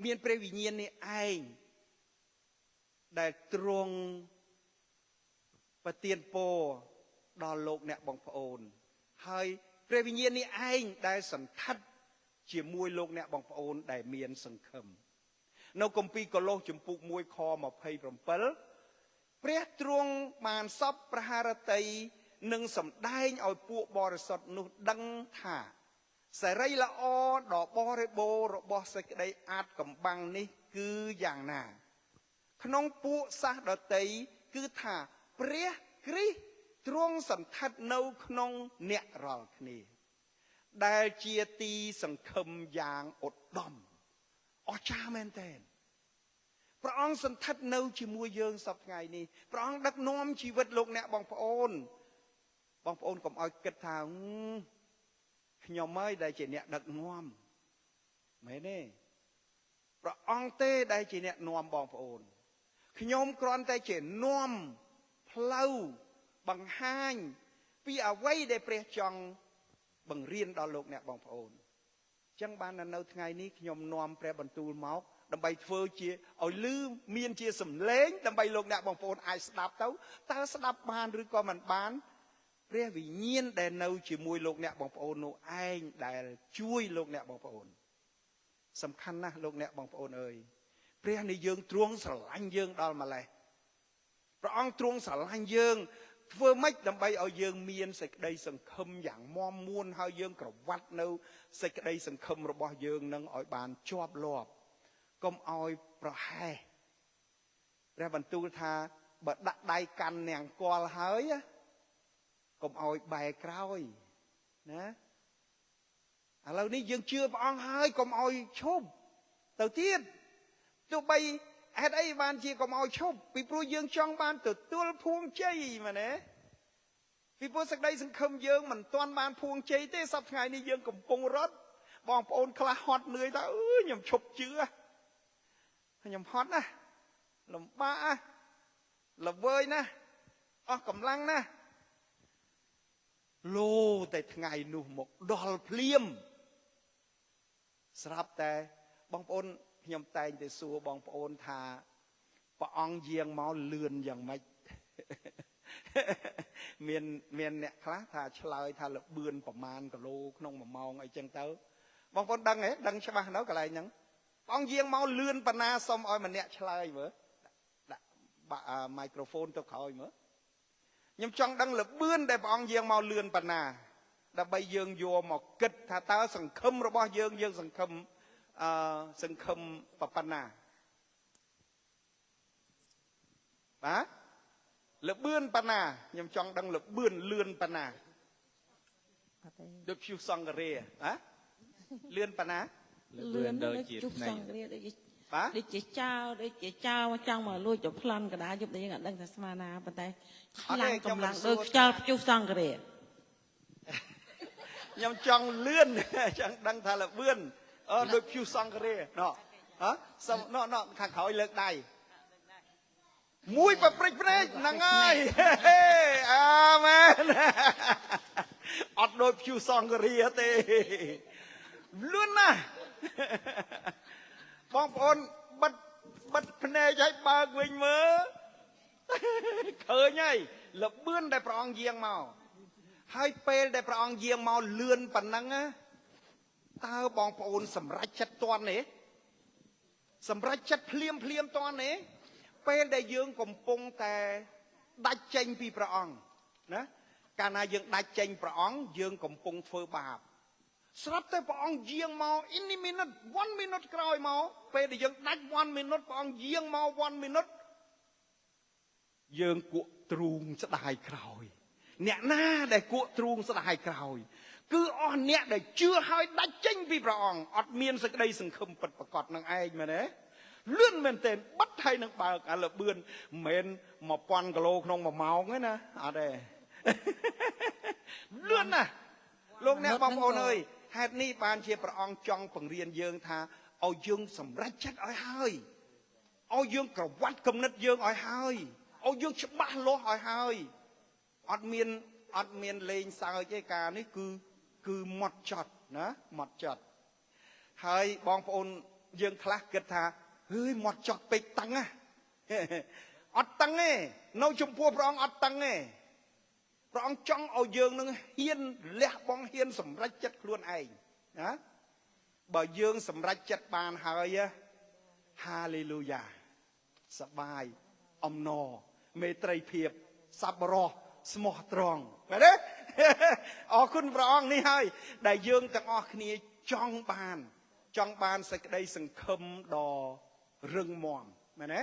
មានព្រះវិញ្ញាណនេះឯងដែលទ្រង់ប្រទានពរដល់លោកអ្នកបងប្អូនហើយព្រះវិញ្ញាណនេះឯងដែលសន្ធិដ្ឋជាមួយលោកអ្នកបងប្អូនដែលមានសង្ឃឹមនៅគម្ពីរកូឡូសជំពូក1ខ27ព្រះទ្រង់បានសពប្រហារតីនឹងសម្ដែងឲ្យពួកបរិសុទ្ធនោះដឹងថាសេរីល្អដ៏បរិបូរណ៍របស់សេចក្តីអាចកំបាំងនេះគឺយ៉ាងណាក្នុងពួកសាសដតីគឺថាព្រះគ្រីស្ទទ្រង់សន្ធិដ្ឋនៅក្នុងអ្នករាល់គ្នាដែលជាទីសង្ឃឹមយ៉ាងឧត្តមអស្ចារ្យមែនទែនព្រះអង្គសន្ធិដ្ឋនៅជាមួយយើងសប្តាហ៍ថ្ងៃនេះព្រះអង្គដឹកនាំជីវិតលោកអ្នកបងប្អូនកុំឲ្យគិតថាខ្ញុំហើយដែលជាអ្នកដឹកនាំមែនទេព្រះអង្គទេដែលជាអ្នកនាំបងប្អូនខ្ញុំគ្រាន់តែជានាំផ្លូវបង្ហាញពីអ្វីដែលព្រះចង់បង្រៀនដល់លោកអ្នកបងប្អូនអញ្ចឹងបាននៅថ្ងៃនេះខ្ញុំនាំព្រះបន្ទូលមកដើម្បីធ្វើជាឲ្យលឺមានជាសំឡេងដើម្បីលោកអ្នកបងប្អូនអាចស្ដាប់ទៅតើស្ដាប់បានឬក៏មិនបានព្រះវិញ្ញាណដែលនៅជាមួយលោកអ្នកបងប្អូននោះឯងដែលជួយលោកអ្នកបងប្អូនសំខាន់ណាស់លោកអ្នកបងប្អូនអើយព្រះនៃយើងទ្រង់ស្រឡាញ់យើងដល់ម្លេះព្រះអង្គទ្រង់ស្រឡាញ់យើងធ្វើម៉េចដើម្បីឲ្យយើងមានសេចក្តីសង្ឃឹមយ៉ាងមាំមួនហើយយើងក្រវ៉ាត់នៅសេចក្តីសង្ឃឹមរបស់យើងនឹងឲ្យបានជាប់លាប់កុំឲ្យប្រហែសព្រះបន្ទូលថាបើដាក់ដៃកាន់នាងកលហើយកុំឲ្យបែរក្រោយណាឥឡូវនេះយើងជឿព្រះអង្គហើយកុំឲ្យឈប់ទៅទៀតទោះបីហេតុអីបានជាកុំឲ្យឈប់ពីព្រោះយើងចង់បានទទួលភួងជ័យមែនទេពីព្រោះសេចក្តីសង្ឃឹមយើងមិនទាន់បានភួងជ័យទេសប្តាហ៍ថ្ងៃនេះយើងកំពុងរត់បងប្អូនខ្លះហត់នឿយថាខ្ញុំឈប់ជឿខ្ញុំហត់ណាលំបាកណាល្វើយណាអស់កម្លាំងណាលោតែថ្ងៃនោះមកដល់ភ្លាមស្រាប់តែបងប្អូនខ្ញុំតែងតែសួរបងប្អូនថាព្រះអង្គយាងមកលឿនយ៉ាងម៉េចមានអ្នកខ្លះថាឆ្លើយថាលបឿនប្រមាណគីឡូក្នុង1ម៉ោងអីចឹងទៅបងប្អូនដឹងទេដឹងច្បាស់នៅកន្លែងហ្នឹងព្រះអង្គយាងមកលឿនប៉ុណ្ណាសុំឲ្យម្នាក់ឆ្លើយមើលដាក់មីក្រូហ្វូនទៅក្រោយមើលខ្ញុំចង់ដឹងលបឿនដែលព្រះអង្គយាងមកលឿនប៉ុណ្ណាដើម្បីយើងយកមកគិតថាតើសង្ឃឹមរបស់យើងសង្ឃឹមប៉ុណ្ណាបាទលបឿនប៉ុណ្ណាខ្ញុំចង់ដឹងលបឿនលឿនប៉ុណ្ណាដូចព្យុះសង្ឃរាហ៎លឿនប៉ុណ្ណាលឿនដូចជាផ្នែកដូចជាចោចង់មកលួចទៅប្លន់កណ្ដាលយប់តែយើងអត់ដឹងថាស្មានណាប៉ុន្តែខ្លាំងកម្លាំងដូចខ្យល់ព្យុះសង្ឃរាខ្ញុំចង់លឿនចង់ដឹងថាលបឿនដូចព្យុះសង្ឃរាណោះសុំណោះខាងក្រោយលើកដៃមួយប្រព្រិចភ្នែកហ្នឹងហើយអាមែនអត់ដូចព្យុះសង្ឃរាទេលឿនណាស់បងប្អូនបិទភ្នែកឲ្យបើកវិញមើលឃើញហើយលបឿនដែលព្រះអង្គយាងមកហើយពេលដែលព្រះអង្គយាងមកលឿនប៉ុណ្ណឹងតើបងប្អូនសម្រេចចិត្តតន់ទេសម្រេចចិត្តភ្លាមតន់ទេពេលដែលយើងកំពុងតែដាច់ចេញពីព្រះអង្គណាកាលណាយើងដាច់ចេញព្រះអង្គយើងកំពុងធ្វើបាបស្រាប់តែព្រះអង្គយាងមក in a minute 1 minute ក្រោយមកពេលដែលយើងដាច់1 minute ព្រះអង្គយាងមក1 minute យើងគក់ទ្រូងស្ដាយក្រោយអ្នកណាដែលគក់ទ្រូងស្ដាយក្រោយគឺអស់អ្នកដែលជឿហើយដាច់ចេញពីព្រះអង្គអត់មានសេចក្តីសង្ឃឹមពិតប្រាកដនឹងឯងមែនទេលឿនមែនទែនបិទហើយនឹងបើកអាលបឿនមិនមែន 1000 គីឡូក្នុង1ម៉ោងទេណាអត់ទេលឿនណាស់លោកអ្នកបងប្អូនអើយហេតុនេះបានជាព្រះអង្គចង់បង្រៀនយើងថាឲ្យយើងសម្រេចចិត្តឲ្យហើយឲ្យយើងក្រវ៉ាត់គំនិតយើងឲ្យហើយឲ្យយើងច្បាស់លាស់ឲ្យហើយអត់មានលេងសើចទេការនេះគឺម៉ត់ចត់ណាម៉ត់ចត់ហើយបងប្អូនយើងខ្លះគិតថាហើយម៉ត់ចត់ពេកតឹងណាអត់តឹងទេនៅចំពោះព្រះអង្គអត់តឹងទេព្រះអង្គចង់ឲ្យយើងនឹងហ៊ានលះបង់ហ៊ានសម្រេចចិត្តខ្លួនឯងណាបើយើងសម្រេចចិត្តបានហើយហាឡេលូយ៉ាសប្បាយអំណរមេត្រីភាពសប្បុរសស្មោះត្រង់មែនទេអរគុណព្រះអង្គនេះហើយដែលយើងទាំងអស់គ្នាចង់បានសេចក្តីសង្ឃឹមដ៏រឹងមាំមែនទេ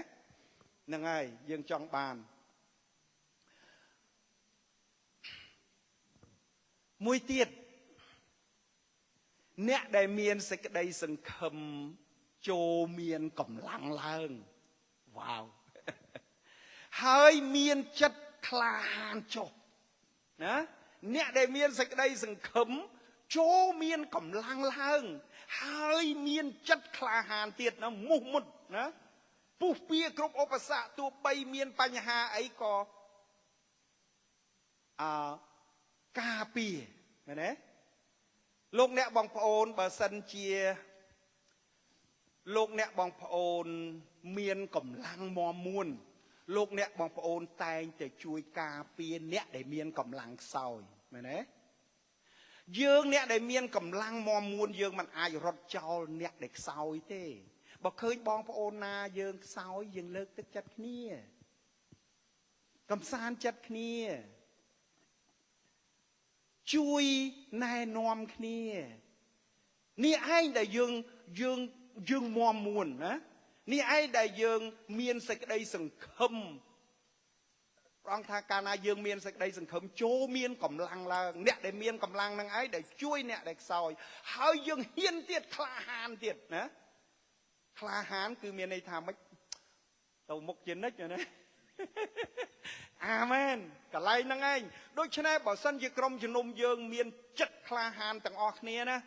ហ្នឹងហើយយើងចង់បានមួយទៀតអ្នកដែលមានសេចក្តីសង្ឃឹមចូលមានកម្លាំងឡើងវ៉ាវហើយមានចិត្តក្លាហានចុះណាអ្នកដែលមានសេចក្តីសង្ឃឹមចូលមានកម្លាំងឡើងហើយមានចិត្តក្លាហានទៀតណាមុះមុតណាពុះពៀគ្រប់ឧបសគ្គទោះបីមានបញ្ហាអីក៏ការពារមែនទេលោកអ្នកបងប្អូនបើសិនជាលោកអ្នកបងប្អូនមានកម្លាំងមាំមួនលោកអ្នកបងប្អូនតែងតែជួយការពារអ្នកដែលមានកម្លាំងខ្សោយមែនទេយើងអ្នកដែលមានកម្លាំងមាំមួនយើងមិនអាចរត់ចោលអ្នកដែលខ្សោយទេបើឃើញបងប្អូនណាយើងខ្សោយយើងលើកទឹកចិត្តគ្នាកំសាន្តចិត្តគ្នាជួយណែនាំគ្នានេះឯងដែលយើងមាំមួនណានេះឯងដែលយើងមានសេចក្តីសង្ឃឹមព្រះអង្គថាកាលណាយើងមានសេចក្តីសង្ឃឹមចូលមានកម្លាំងឡើងអ្នកដែលមានកម្លាំងនឹងឯងដែលជួយអ្នកដែលខ្សោយហើយយើងហ៊ានទៀតក្លាហានទៀតណាក្លាហានគឺមានន័យថាម៉េចទៅមុខជានិច្ចណាអាមែនកន្លែងហ្នឹងឯងដូច្នេះបើសិនជាក្រុមជំនុំយើងមានចិត្តក្លាហានទាំងអស់គ្នាណា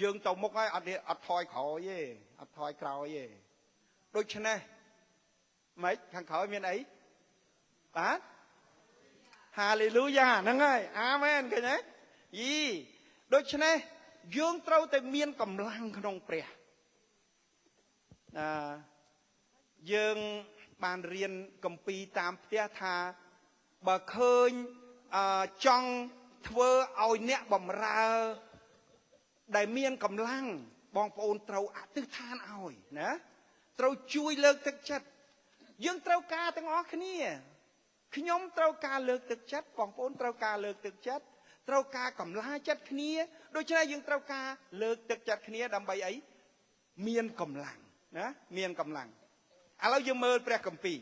យើងទៅមុខហើយអត់ថយក្រោយទេអត់ថយក្រោយទេដូច្នេះម៉េចខាងក្រោយមានអីបាទហាឡេលូយ៉ាហ្នឹងហើយអាមែនឃើញទេយីដូច្នេះយើងត្រូវតែមានកម្លាំងក្នុងព្រះយើងបានរៀនគម្ពីរតាមផ្ទះថាបើឃើញចង់ធ្វើឲ្យអ្នកបម្រើដែលមានកម្លាំងបងប្អូនត្រូវអធិដ្ឋានឲ្យណាត្រូវជួយលើកទឹកចិត្តយើងត្រូវការទាំងអស់គ្នាខ្ញុំត្រូវការលើកទឹកចិត្តបងប្អូនត្រូវការលើកទឹកចិត្តត្រូវការកម្លាំងចិត្តគ្នាដូច្នេះយើងត្រូវការលើកទឹកចិត្តគ្នាដើម្បីអីមានកម្លាំងណាមានកម្លាំងឥឡូវយើងមើលព្រះគម្ពីរ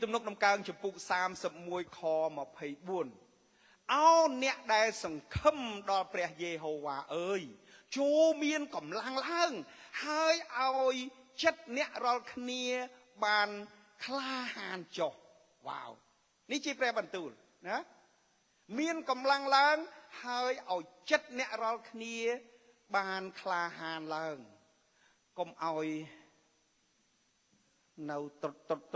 ទំនុកដំកើងចំពុក31ខ24អោអ្នកដែលសង្ឃឹមដល់ព្រះយេហូវ៉ាអើយចូលមានកម្លាំងឡើងហើយឲ្យចិត្តអ្នករាល់គ្នាបានក្លាហានចុះវ៉ាវនេះជាព្រះបន្ទូលណាមានកម្លាំងឡើងហើយឲ្យចិត្តអ្នករាល់គ្នាបានក្លាហានឡើងកុំឲ្យនៅត្រ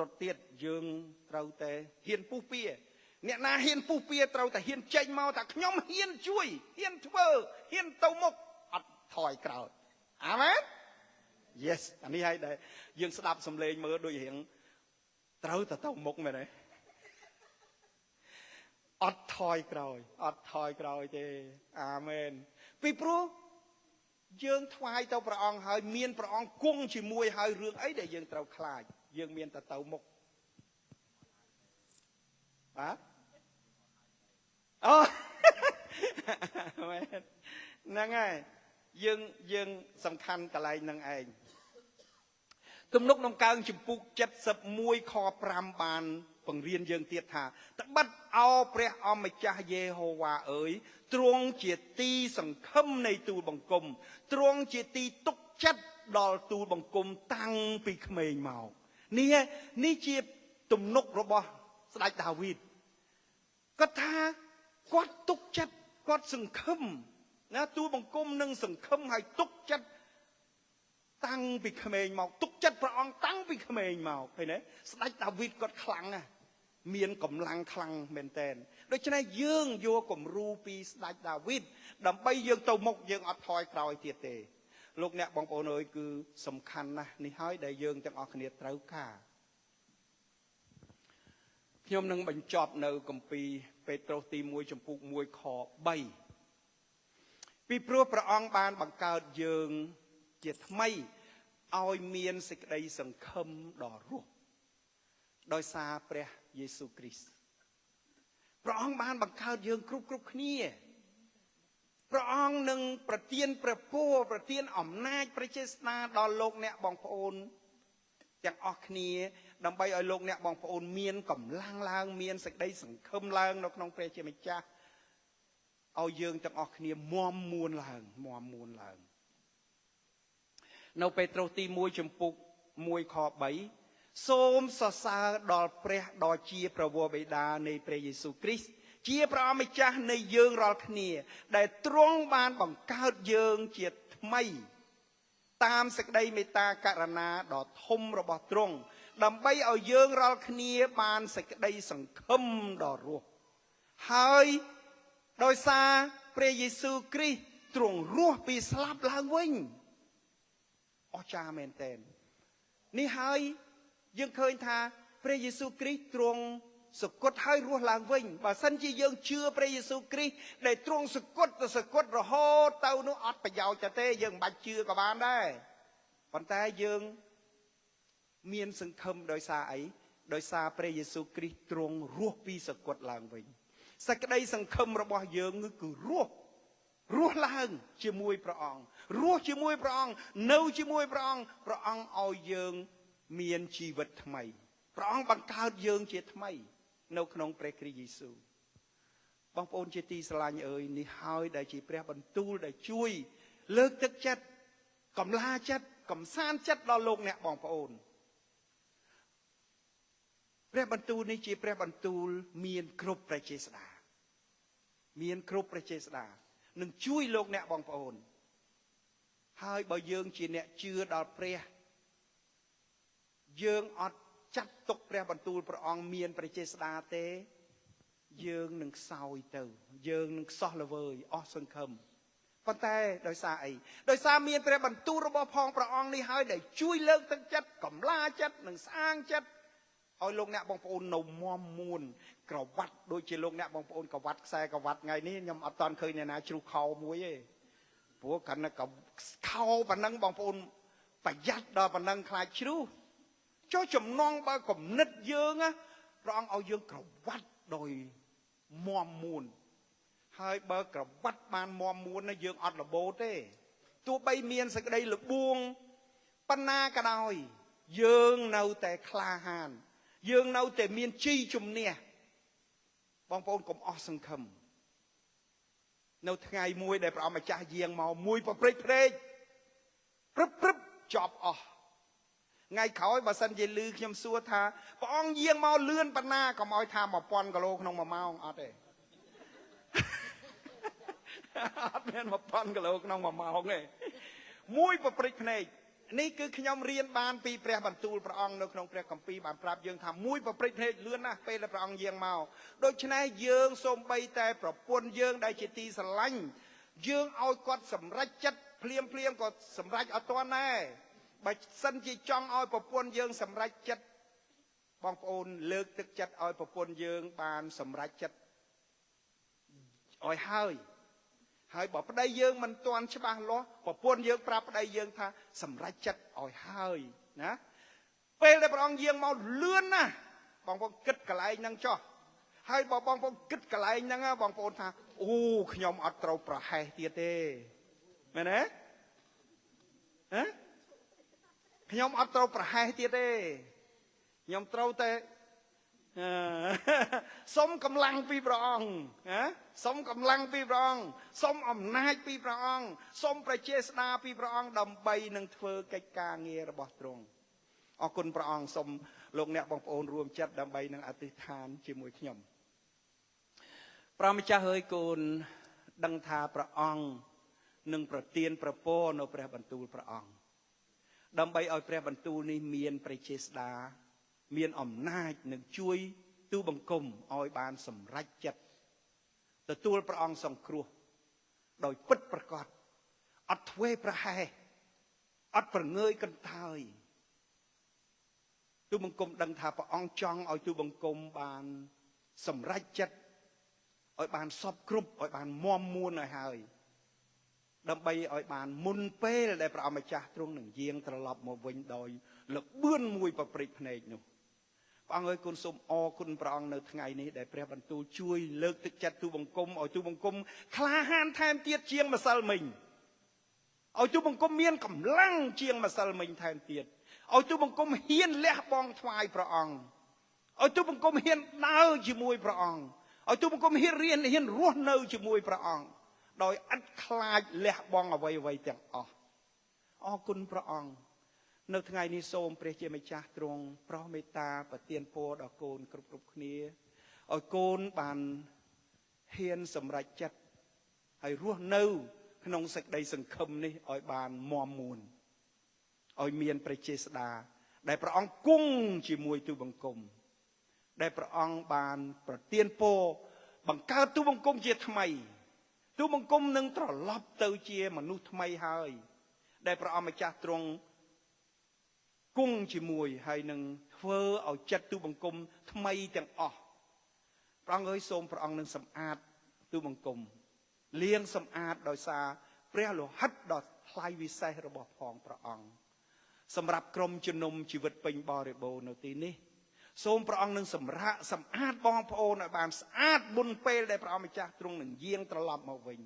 ត់ទៀតយើងត្រូវតែហ៊ានពុះពៀអ្នកណាហ៊ានពុះពៀត្រូវតែហ៊ានចេញមកថាខ្ញុំហ៊ានជួយហ៊ានធ្វើហ៊ានទៅមុខអត់ថយក្រោយអាមែន Yes អានេះហើយដែលយើងស្ដាប់សំឡេងមើលដូចរៀងត្រូវតែទៅមុខមែនទេអត់ថយក្រោយទេអាមែនពីព្រោះយើងថ្វាយទៅព្រះអង្គហើយមានព្រះអង្គគង់ជាមួយហើយរឿងអីដែលយើងត្រូវខ្លាចយើងមានតែទៅមុខបាទអូមែនហ្នឹងហើយយើងសំខាន់កន្លែងហ្នឹងឯង ទំនុកក្នុងកើងចំពុក71ខ5បានបង្រៀនយើងទៀតថាត្បិតអោព្រះអម្ចាស់យេហូវ៉ាអើយទ្រង់ជាទីសង្ឃឹមនៃទូលបង្គំទ្រង់ជាទីទុកចិត្តដល់ទូលបង្គំតាំងពីក្មេងមកនេះជាទំនុករបស់ស្ដេចដាវីតគាត់ថាគាត់ទុកចិត្តគាត់សង្ឃឹមណាទូលបង្គំនឹងសង្ឃឹមឲ្យទុកចិត្តតាំងពីក្មេងមកទុកចិត្តព្រះអង្គតាំងពីក្មេងមកឃើញទេស្ដេចដាវីតគាត់ខ្លាំងណាស់មានកម្លាំងខ្លាំងមែនតើដូច្នេះយើងយកគំរូពីស្ដេចដាវីតដើម្បីយើងទៅមុខយើងអត់ថយក្រោយទៀតទេលោកអ្នកបងប្អូនអើយគឺសំខាន់ណាស់នេះហើយដែលយើងទាំងអស់គ្នាត្រូវការខ្ញុំនឹងបញ្ចប់នៅគម្ពីរពេត្រុសទី1ចំពុក1ខ3ពីព្រោះព្រះអង្គបានបង្កើតយើងជាថ្មីឲ្យមានសេចក្តីសង្ឃឹមដ៏រស់ដោយសារព្រះយេស៊ូវគ្រីស្ទព្រះអង្គបានបង្កើតយើងគ្រប់គ្នាព្រះអង្គនឹងប្រទានព្រះពរប្រទានអំណាចព្រះចេស្តាដល់លោកអ្នកបងប្អូនទាំងអស់គ្នាដើម្បីឲ្យលោកអ្នកបងប្អូនមានកម្លាំងឡើងមានសេចក្តីសង្ឃឹមឡើងនៅក្នុងព្រះជាម្ចាស់ឲ្យយើងទាំងអស់គ្នាមាំមួនឡើងនៅពេត្រុសទី1ចំពុក1ខ3សូមសរសើរដល់ព្រះដ៏ជាព្រះវរបិតានៃព្រះយេស៊ូវគ្រីស្ទជាព្រះអម្ចាស់នៃយើងរាល់គ្នាដែលទ្រង់បានបង្កើតយើងជាថ្មីតាមសេចក្តីមេត្តាករុណាដ៏ធំរបស់ទ្រង់ដើម្បីឲ្យយើងរាល់គ្នាបានសេចក្តីសង្ឃឹមដ៏រស់ហើយដោយសារព្រះយេស៊ូវគ្រីស្ទទ្រង់រស់ពីស្លាប់ឡើងវិញអស្ចារ្យមែនទែននេះហើយយើងឃើញថាព្រះយេស៊ូវគ្រីស្ទទ្រង់សគត់ហើយរស់ឡើងវិញបើសិនជាយើងជឿព្រះយេស៊ូវគ្រីស្ទដែលទ្រង់សគត់រហូតទៅនោះអត់ប្រយោជន៍ទេយើងមិនបាច់ជឿក៏បានដែរប៉ុន្តែយើងមានសង្ឃឹមដោយសារអីដោយសារព្រះយេស៊ូវគ្រីស្ទទ្រង់រស់ពីសគត់ឡើងវិញសេចក្តីសង្ឃឹមរបស់យើងគឺរស់ឡើងជាមួយព្រះអង្គរស់ជាមួយព្រះអង្គនៅជាមួយព្រះអង្គឲ្យយើងមានជីវិតថ្មីព្រះអង្គបង្កើតយើងជាថ្មីនៅក្នុងព្រះគ្រីស្ទយេស៊ូវបងប្អូនជាទីស្រឡាញ់អើយនេះហើយដែលជាព្រះបន្ទូលដែលជួយលើកទឹកចិត្តកម្លាចិត្តកំសាន្តចិត្តដល់លោកអ្នកបងប្អូនព្រះបន្ទូលនេះជាព្រះបន្ទូលមានគ្រប់ព្រះចេស្តានឹងជួយលោកអ្នកបងប្អូនហើយបើយើងជាអ្នកជឿដល់ព្រះយើងអត់ចាត់ទុកព្រះបន្ទូលព្រះអង្គមានព្រះចេស្តាទេយើងនឹងខ្សោយទៅយើងនឹងខ្សោះល្វើយអស់សង្ឃឹមប៉ុន្តែដោយសារអីដោយសារមានព្រះបន្ទូលរបស់ផងព្រះអង្គនេះហើយដែលជួយលើកទឹកចិត្តកម្លាចិត្តនិងស្អាងចិត្តឲ្យលោកអ្នកបងប្អូននៅមាំមួនក្រវ៉ាត់ដូចជាលោកអ្នកបងប្អូនក្រវ៉ាត់ខ្សែក្រវ៉ាត់ថ្ងៃនេះខ្ញុំអត់តាន់ឃើញអ្នកណាជ្រុះខោមួយទេព្រោះកាន់តែខោប៉ុណ្ណឹងបងប្អូនប្រយ័ត្នដល់ប៉ុណ្ណឹងខ្លាចជ្រុះចុះចំណងបើគំនិតយើងព្រះអង្គឲ្យយើងក្រវ៉ាត់ដោយមាំមួនហើយបើក្រវ៉ាត់បានមាំមួនយើងអត់លបោតទេទោះបីមានសេចក្តីលបួងប៉ុណ្ណាក៏ដោយយើងនៅតែក្លាហានយើងនៅតែមានជ័យជំនះបងប្អូនកុំអស់សង្ឃឹមនៅថ្ងៃមួយដែលព្រះអង្គម្ចាស់យាងមកមួយប្រព្រឹត្តព្រែកព្រឹបចប់អស់ថ្ងៃក្រោយបើសិនជាឮខ្ញុំសួរថាព្រះអង្គយាងមកលឿនប៉ុណ្ណាកុំឲ្យថា1000គីឡូក្នុង1ម៉ោងអត់ទេអត់មាន1000គីឡូក្នុង1ម៉ោងទេមួយប្រព្រឹត្តភ្នែកនេះគឺខ្ញុំរៀនបានពីព្រះបន្ទូលព្រះអង្គនៅក្នុងព្រះគម្ពីរបានប្រាប់យើងថាមួយប្រព្រឹត្តភ្នែកលឿនណាស់ពេលដែលព្រះអង្គយាងមកដូច្នេះយើងសូម្បីតែប្រពន្ធយើងដែលជាទីស្រឡាញ់យើងឲ្យគាត់សម្រេចចិត្តភ្លាមក៏សម្រេចអត់ទាន់ដែរបើសិនជាចង់ឲ្យប្រពន្ធយើងសម្រេចចិត្តបងប្អូនលើកទឹកចិត្តឲ្យប្រពន្ធយើងបានសម្រេចចិត្តឲ្យហើយបើប្តីយើងមិនទាន់ច្បាស់លាស់ប្រពន្ធយើងប្រាប់ប្តីយើងថាសម្រេចចិត្តឲ្យហើយណាពេលដែលព្រះអង្គយាងមកលឿនណាស់បងប្អូនគិតកន្លែងហ្នឹងចុះហើយបើបងប្អូនគិតកន្លែងហ្នឹងបងប្អូនថាអូខ្ញុំអត់ត្រូវប្រហែសទៀតទេមែនទេហ៎ ខ្ញុំអត់ត្រូវប្រហែសទៀតទេខ្ញុំត្រូវតែសុំកម្លាំងពីព្រះអង្គសុំកម្លាំងពីព្រះអង្គសុំអំណាចពីព្រះអង្គសុំព្រះចេស្តាពីព្រះអង្គដើម្បីនឹងធ្វើកិច្ចការងាររបស់ទ្រង់អរគុណព្រះអង្គសូមលោកអ្នកបងប្អូនរួមចិត្តដើម្បីនឹងអធិដ្ឋានជាមួយខ្ញុំព្រះម្ចាស់ហើយកូនដឹងថាព្រះអង្គនឹងប្រទានប្រពរនៅព្រះបន្ទូលព្រះអង្គដើម្បីឲ្យព្រះបន្ទូលនេះមានព្រះចេស្តាមានអំណាចនឹងជួយទូបង្គំឲ្យបានសម្រេចចិត្តទទួលព្រះអង្គសង្គ្រោះដោយពិតប្រាកដអត់ធ្វេសប្រហែសអត់ប្រងើយកន្តើយទូបង្គំដឹងថាព្រះអង្គចង់ឲ្យទូបង្គំបានសម្រេចចិត្តឲ្យបានសពគ្រប់ឲ្យបានមាំមួនឲ្យហើយដើម្បីឲ្យបានមុនពេលដែលព្រះអម្ចាស់ទ្រង់នឹងយាងត្រឡប់មកវិញដោយលបឿនមួយប្រព្រឹត្តភ្នែកនោះព្រះអង្គអើយគុណសូមអរគុណព្រះអង្គនៅថ្ងៃនេះដែលព្រះបន្ទូលជួយលើកទឹកចិត្តទូបង្គំឲ្យទូបង្គំក្លាហានថែមទៀតជាងម្សិលមិញឲ្យទូបង្គំមានកម្លាំងជាងម្សិលមិញថែមទៀតឲ្យទូបង្គំហ៊ានលះបង់ថ្វាយព្រះអង្គឲ្យទូបង្គំហ៊ានដើរជាមួយព្រះអង្គឲ្យទូបង្គំហ៊ានរៀនហ៊ានរស់នៅជាមួយព្រះអង្គដោយឥតខ្លាចលះបង់អ្វីៗទាំងអស់អរគុណព្រះអង្គនៅថ្ងៃនេះសូមព្រះជាម្ចាស់ទ្រង់ប្រោសមេត្តាប្រទានពរដល់កូនគ្រប់គ្នាឲ្យកូនបានហ៊ានសម្រេចចិត្តហើយរស់នៅក្នុងសេចក្តីសង្ឃឹមនេះឲ្យបានមាំមួនឲ្យមានព្រះចេស្តាដែលព្រះអង្គគង់ជាមួយទូបង្គំដែលព្រះអង្គបានប្រទានពរបង្កើតទូបង្គំជាថ្មីទូបង្គំនឹងត្រឡប់ទៅជាមនុស្សថ្មីហើយដែលព្រះអង្គម្ចាស់ទ្រង់គង់ជាមួយហើយនឹងធ្វើឲ្យចិត្តទូបង្គំថ្មីទាំងអស់ព្រះអង្គអើយសូមព្រះអង្គនឹងសម្អាតទូបង្គំលាងសម្អាតដោយសារព្រះលោហិតដ៏ថ្លៃវិសេសរបស់ផងព្រះអង្គសម្រាប់ក្រុមជំនុំជីវិតពេញបរិបូរណ៍នៅទីនេះសូមព្រះអង្គនឹងសម្អាតបងប្អូនឲ្យបានស្អាតមុនពេលដែលព្រះអម្ចាស់ទ្រង់នឹងយាងត្រឡប់មកវិញ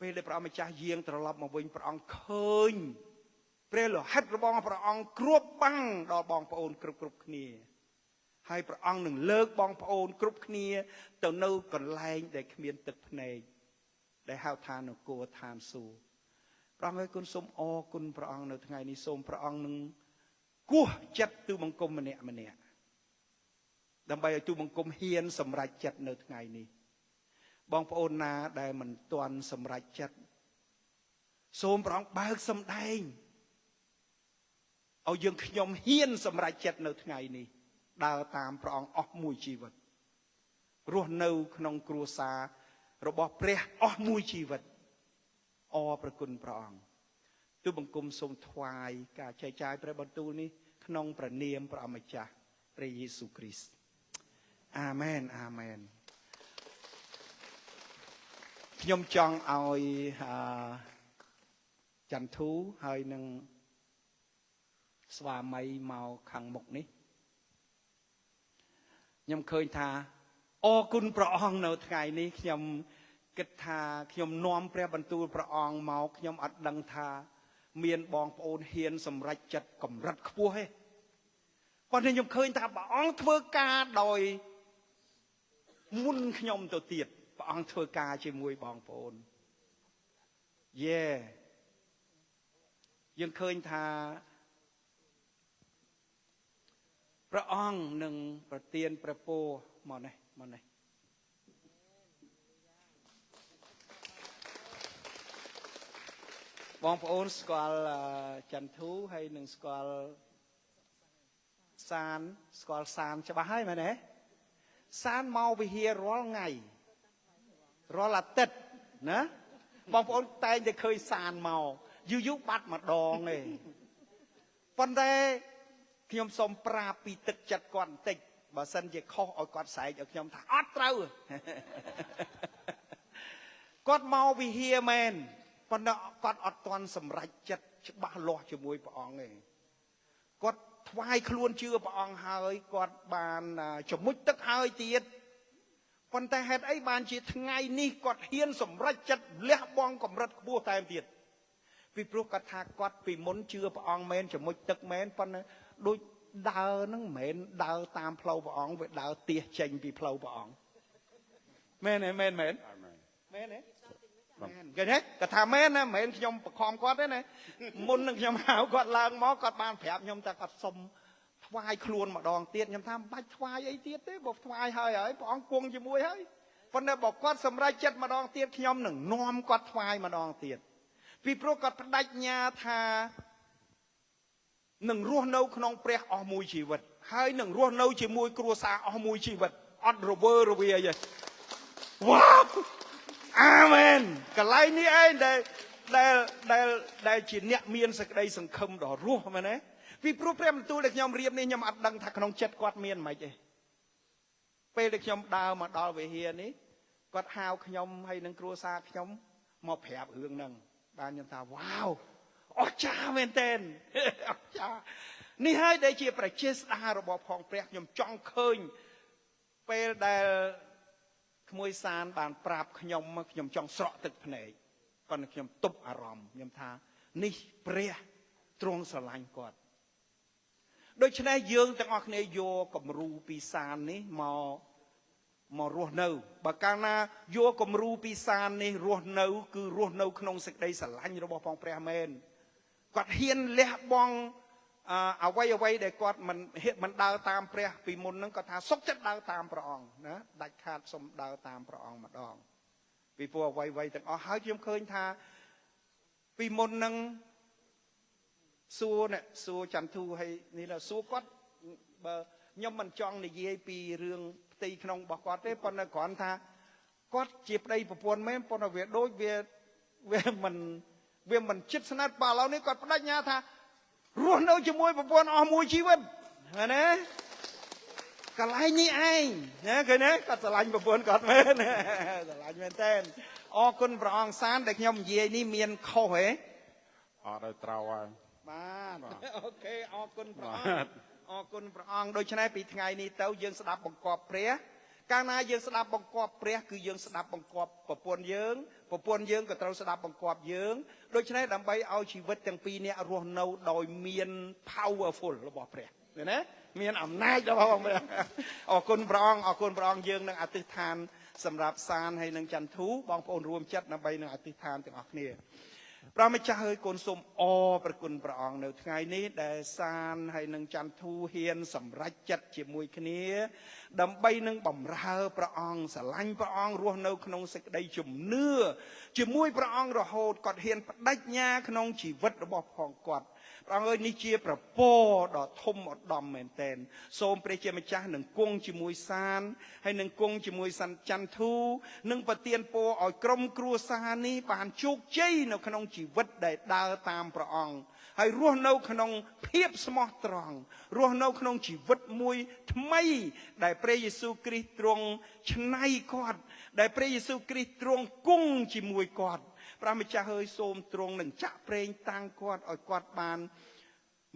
ពេលដែលព្រះអម្ចាស់យាងត្រឡប់មកវិញព្រះអង្គឃើញព្រះលោហិតរបស់ព្រះអង្គគ្របបាំងដល់បងប្អូនគ្រប់គ្នាហើយព្រះអង្គនឹងលើកបងប្អូនគ្រប់គ្នាទៅនៅកន្លែងដែលគ្មានទឹកភ្នែកដែលហៅថានគរឋានសួគ៌ព្រះអង្គឲ្យគុណសូមអរគុណព្រះអង្គនៅថ្ងៃនេះសូមព្រះអង្គនឹងគោះចិត្តទូបង្គំម្នាក់ដើម្បីឲ្យទូបង្គំហ៊ានសម្រេចចិត្តនៅថ្ងៃនេះបងប្អូនណាដែលមិនទាន់សម្រេចចិត្តសូមព្រះអង្គបើកសម្ដែងឲ្យយើងខ្ញុំហ៊ានសម្រេចចិត្តនៅថ្ងៃនេះដើរតាមព្រះអង្គអស់មួយជីវិតរស់នៅក្នុងគ្រួសាររបស់ព្រះអស់មួយជីវិតអរព្រគុណព្រះអង្គទូបង្គំសូមថ្វាយការចែកចាយព្រះបន្ទូលនេះក្នុងព្រះនាមព្រះអម្ចាស់ព្រះយេស៊ូវគ្រីស្ទអាមែនអាមែនខ្ញុំចង់ឲ្យចន្ទធូហើយនឹងស្វាមីមកខាងមុខនេះខ្ញុំឃើញថាអរគុណព្រះអង្គនៅថ្ងៃនេះខ្ញុំគិតថាខ្ញុំនាំព្រះបន្ទូលព្រះអង្គមកខ្ញុំអត់ដឹងថាមានបងប្អូនហ៊ានសម្រេចចិត្តកម្រិតខ្ពស់ទេប៉ុន្តែខ្ញុំឃើញថាព្រះអង្គធ្វើការដោយមុនខ្ញុំទៅទៀតព្រះអង្គធ្វើការជាមួយបងប្អូនយើងឃើញថាព្រះអង្គនឹងប្រទានព្រះពរមកនេះបងប្អូនស្គាល់ចន្ទធូហើយនឹងស្គាល់សានច្បាស់ហើយមែនទេសានមកវិហាររាល់ថ្ងៃរាល់អាទិត្យណាបងប្អូនតែងតែឃើញសានមកយូរបាត់ម្ដងទេប៉ុន្តែខ្ញុំសូមប្រាប់ពីទឹកចិត្តគាត់បន្តិចបើសិនជាខុសឲ្យគាត់ស្រែកឲ្យខ្ញុំថាអត់ត្រូវគាត់មកវិហារមែនប៉ុន្តែគាត់អត់ទាន់សម្រេចចិត្តច្បាស់លាស់ជាមួយព្រះអង្គទេគាត់ថ្វាយខ្លួនជឿព្រះអង្គហើយគាត់បានជំមុជទឹកហើយទៀតប៉ុន្តែហេតុអីបានជាថ្ងៃនេះគាត់ហ៊ានសម្រេចចិត្តលះបង់កម្រិតខ្ពស់តែទៀត ពីព្រោះគាត់ថាគាត់ពីមុនជឿព្រះអង្គមែនជាមួយទឹកមែនប៉ុន្តែដូចដើរហ្នឹងមិនមែនដើរតាមផ្លូវព្រះអង្គវាដើរទៀសចេញពីផ្លូវព្រះអង្គមែនទេមែនមែនមែនទេគេណាគាត់ថាមែនណាមិនមែនខ្ញុំបខំគាត់ទេណាមុននឹងខ្ញុំហៅគាត់ឡើងមកគាត់បានប្រាប់ខ្ញុំថាគាត់សុំថ្វាយខ្លួនម្ដងទៀតខ្ញុំថាមិនបាច់ថ្វាយអីទៀតទេបើថ្វាយហើយព្រះអង្គគង់ជាមួយហើយប៉ុន្តែបើគាត់សម្រេចចិត្តម្ដងទៀតខ្ញុំនឹងនាំគាត់ថ្វាយម្ដងទៀតពីព្រោះគាត់បដិញ្ញាថានឹងរស់នៅក្នុងព្រះអស់មួយជីវិតហើយនឹងរស់នៅជាមួយគ្រួសារអស់មួយជីវិតអត់រវើរវាយទេវ៉ាវអាមែនកន្លែងនេះឯងដែលជាអ្នកមានសេចក្តីសង្ឃឹមដ៏រស់មែនទេពីព្រោះព្រះបន្ទូលដែលខ្ញុំរៀបនេះខ្ញុំអត់ដឹងថាក្នុងចិត្តគាត់មានមិនទេពេលដែលខ្ញុំដើរមកដល់វិហារនេះគាត់ហៅខ្ញុំហើយនឹងគ្រួសារខ្ញុំមកប្រាប់រឿងហ្នឹងបានខ្ញុំថាវ៉ាវអស្ចារ្យមែនទែនអស្ចារ្យនេះហើយដែលជាប្រជាស្ដាររបស់ផងព្រះខ្ញុំចង់ឃើញពេលដែលក្មួយសានបានប្រាប់ខ្ញុំចង់ស្រក់ទឹកភ្នែកប៉ុន្តែខ្ញុំទប់អារម្មណ៍ខ្ញុំថានេះព្រះទ្រង់ស្រឡាញ់គាត់ដូច្នេះយើងទាំងអស់គ្នាយកគំរូពីសាននេះមករស់នៅបើកាលណាយកគំរូពីសាននេះរស់នៅគឺរស់នៅក្នុងសេចក្តីស្រឡាញ់របស់ផងព្រះមែនគាត់ហ៊ានលះបង់អ្វីដែលគាត់មិនដើរតាមព្រះពីមុនហ្នឹងគាត់ថាសុខចិត្តដើរតាមព្រះអង្គណាដាច់ខាតសុំដើរតាមព្រះអង្គម្ដងពីព្រោះអ្វីទាំងអស់ហើយខ្ញុំឃើញថាពីមុនហ្នឹងសួរចន្ទធូហើយនេះសួរគាត់បើខ្ញុំមិនចង់និយាយពីរឿងផ្ទៃក្នុងរបស់គាត់ទេប៉ុន្តែគ្រាន់ថាគាត់ជាប្តីប្រពន្ធមែនប៉ុន្តែវាដូចវាមិនជិតស្និទ្ធបើឥឡូវនេះគាត់បដិញ្ញាថារស់នៅជាមួយប្រពន្ធអស់មួយជីវិតណាកន្លែងនេះឯងណាឃើញទេគាត់ស្រឡាញ់ប្រពន្ធគាត់មែនស្រឡាញ់មែនតើអរគុណព្រះអង្គសានដែលខ្ញុំនិយាយនេះមានខុសទេអត់ឲ្យត្រូវហើយបាទអូខេអរគុណព្រះអង្គអរគុណព្រះអង្គដូច្នេះពីថ្ងៃនេះទៅយើងស្ដាប់បង្គាប់ព្រះកាលណាយើងស្ដាប់បង្គាប់ព្រះគឺយើងស្ដាប់បង្គាប់ប្រពន្ធយើងក៏ត្រូវស្ដាប់បង្គាប់យើងដូច្នេះដើម្បីឲ្យជីវិតទាំងពីរនាក់រស់នៅដោយមាន powerful របស់ព្រះឃើញទេមានអំណាចរបស់ព្រះអរគុណព្រះអង្គយើងនឹងអធិដ្ឋានសម្រាប់សានហើយនឹងចន្ទធូបងប្អូនរួមចិត្តដើម្បីនឹងអធិដ្ឋានទាំងអស់គ្នាព្រះម្ចាស់ហើយកូនសូមអរព្រគុណព្រះអង្គនៅថ្ងៃនេះដែលសានហើយនឹងចន្ទធូហ៊ានសម្រេចចិត្តជាមួយគ្នាដើម្បីនឹងបម្រើព្រះអង្គស្រឡាញ់ព្រះអង្គរស់នៅក្នុងសេចក្តីជំនឿជាមួយព្រះអង្គរហូតគាត់ហ៊ានបដិញ្ញាក្នុងជីវិតរបស់ផងគាត់ព្រះអង្គអើយនេះជាប្រពរដ៏ធំឧត្តមមែនទែនសូមព្រះជាម្ចាស់នឹងគង់ជាមួយសានហើយនឹងគង់ជាមួយសានចន្ទធូនិងប្រទានពរឲ្យក្រុមគ្រួសារនេះបានជោគជ័យនៅក្នុងជីវិតដែលដើរតាមព្រះអង្គហើយរស់នៅក្នុងភាពស្មោះត្រង់រស់នៅក្នុងជីវិតមួយថ្មីដែលព្រះយេស៊ូវគ្រីស្ទទ្រង់ច្នៃគាត់ដែលព្រះយេស៊ូវគ្រីស្ទទ្រង់គង់ជាមួយគាត់ព្រះម្ចាស់ហើយសូមទ្រង់នឹងចាក់ប្រេងតាំងគាត់ឲ្យគាត់បាន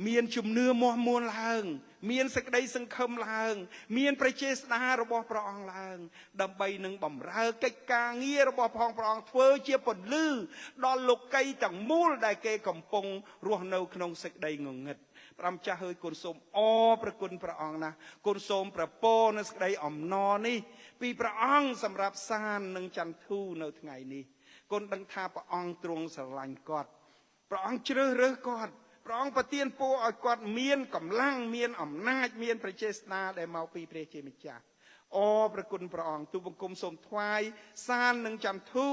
មានជំនឿមាស់មួនឡើងមានសេចក្តីសង្ឃឹមឡើងមានប្រជាស្ដាររបស់ព្រះអង្គឡើងដើម្បីនឹងបម្រើកិច្ចការងាររបស់ព្រះអង្គធ្វើជាពន្លឺដល់លោកីទាំងមូលដែលគេកំពុងរស់នៅក្នុងសេចក្តីងងឹតព្រះម្ចាស់ហើយគុណសូមអរព្រគុណព្រះអង្គណាស់គុណសូមប្រពោនៅសេចក្តីអំណរនេះពីព្រះអង្គសម្រាប់សាននិងចន្ទធូនៅថ្ងៃនេះគុណដឹងថាព្រះអង្គទ្រង់ស្រឡាញ់គាត់ព្រះអង្គជ្រើសរើសគាត់ព្រះអង្គប្រទានពរឲ្យគាត់មានកម្លាំងមានអំណាចមានប្រជាស្ដារដែលមកពីព្រះជាម្ចាស់អរព្រគុណព្រះអង្គទូលបង្គំសូមថ្វាយសាននិងចន្ទធូ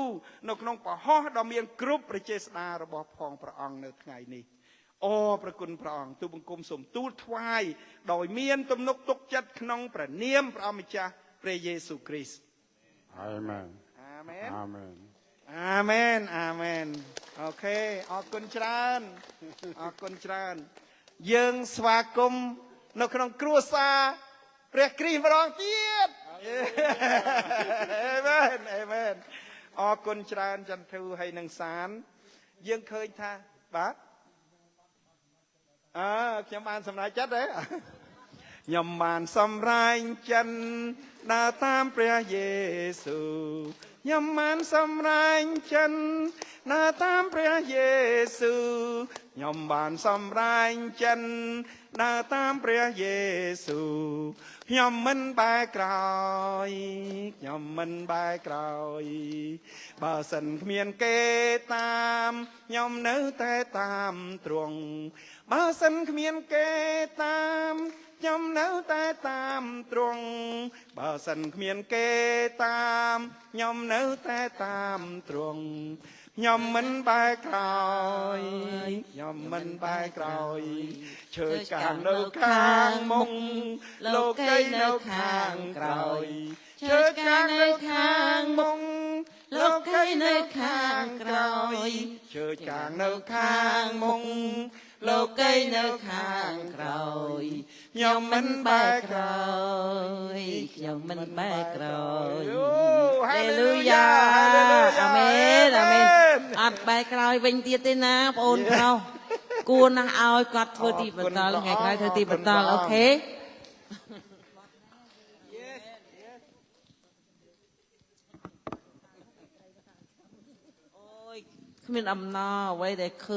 នៅក្នុងពហោះដ៏មានគ្រប់ប្រជាស្ដាររបស់ផងព្រះអង្គនៅថ្ងៃនេះអរព្រគុណព្រះអង្គទូលបង្គំសូមទូលថ្វាយដោយមានទំនុកទុកចិត្តក្នុងព្រះនាមព្រះម្ចាស់ព្រះយេស៊ូវគ្រីស្ទអាមែនអាមែនអាមែនអាមែនអាមែនអូខេអរគុណច្រើនយើងស្វាគមន៍នៅក្នុងគ្រួសារព្រះគ្រីស្ទម្ដងទៀតអាមែនអរគុណច្រើនចន្ទធូហើយនឹងសានយើងឃើញថាបាទខ្ញុំបានសម្រេចចិត្តទេខ្ញុំបានសម្រេចចិត្តដើរតាមព្រះយេស៊ូវខ្ញុំបានសម្រេចចិត្តដើរតាមព្រះយេស៊ូវ ខ្ញុំបានសម្រែងចិនដើរតាមព្រះយេស៊ូវខ្ញុំមិនបែរក្រោយខ្ញុំមិនបែរក្រោយបើសិនគ្មានគេតាមខ្ញុំនៅតែតាមទ្រង់បើសិនគ្មានគេតាមខ្ញុំនៅតែតាមទ្រង់បើសិនគ្មានគេតាមខ្ញុំនៅតែតាមទ្រង់ខ្ញុំមិនបែរក្រោយខ្ញុំមិនបែរក្រោយឈើឆ្កាងនៅខាងមុខលោកីនៅខាងក្រោយឈើឆ្កាងនៅខាងមុខលោកីនៅខាងក្រោយឈើឆ្កាងនៅខាងមុខលោកីនៅខាងក្រោយខ្ញុំមិនបែរក្រោយខ្ញុំមិនបែរក្រោយហាឡេលូយ៉ាអាមែនអាមែនអត់បែរក្រោយវិញទៀតទេណាបងអូនប្រុសគួរណាស់ឲ្យគាត់ធ្វើទីបន្តថ្ងៃក្រោយធ្វើទីបន្តអូខេអូយគ្មានអំណរអ្វីដែលឃើញ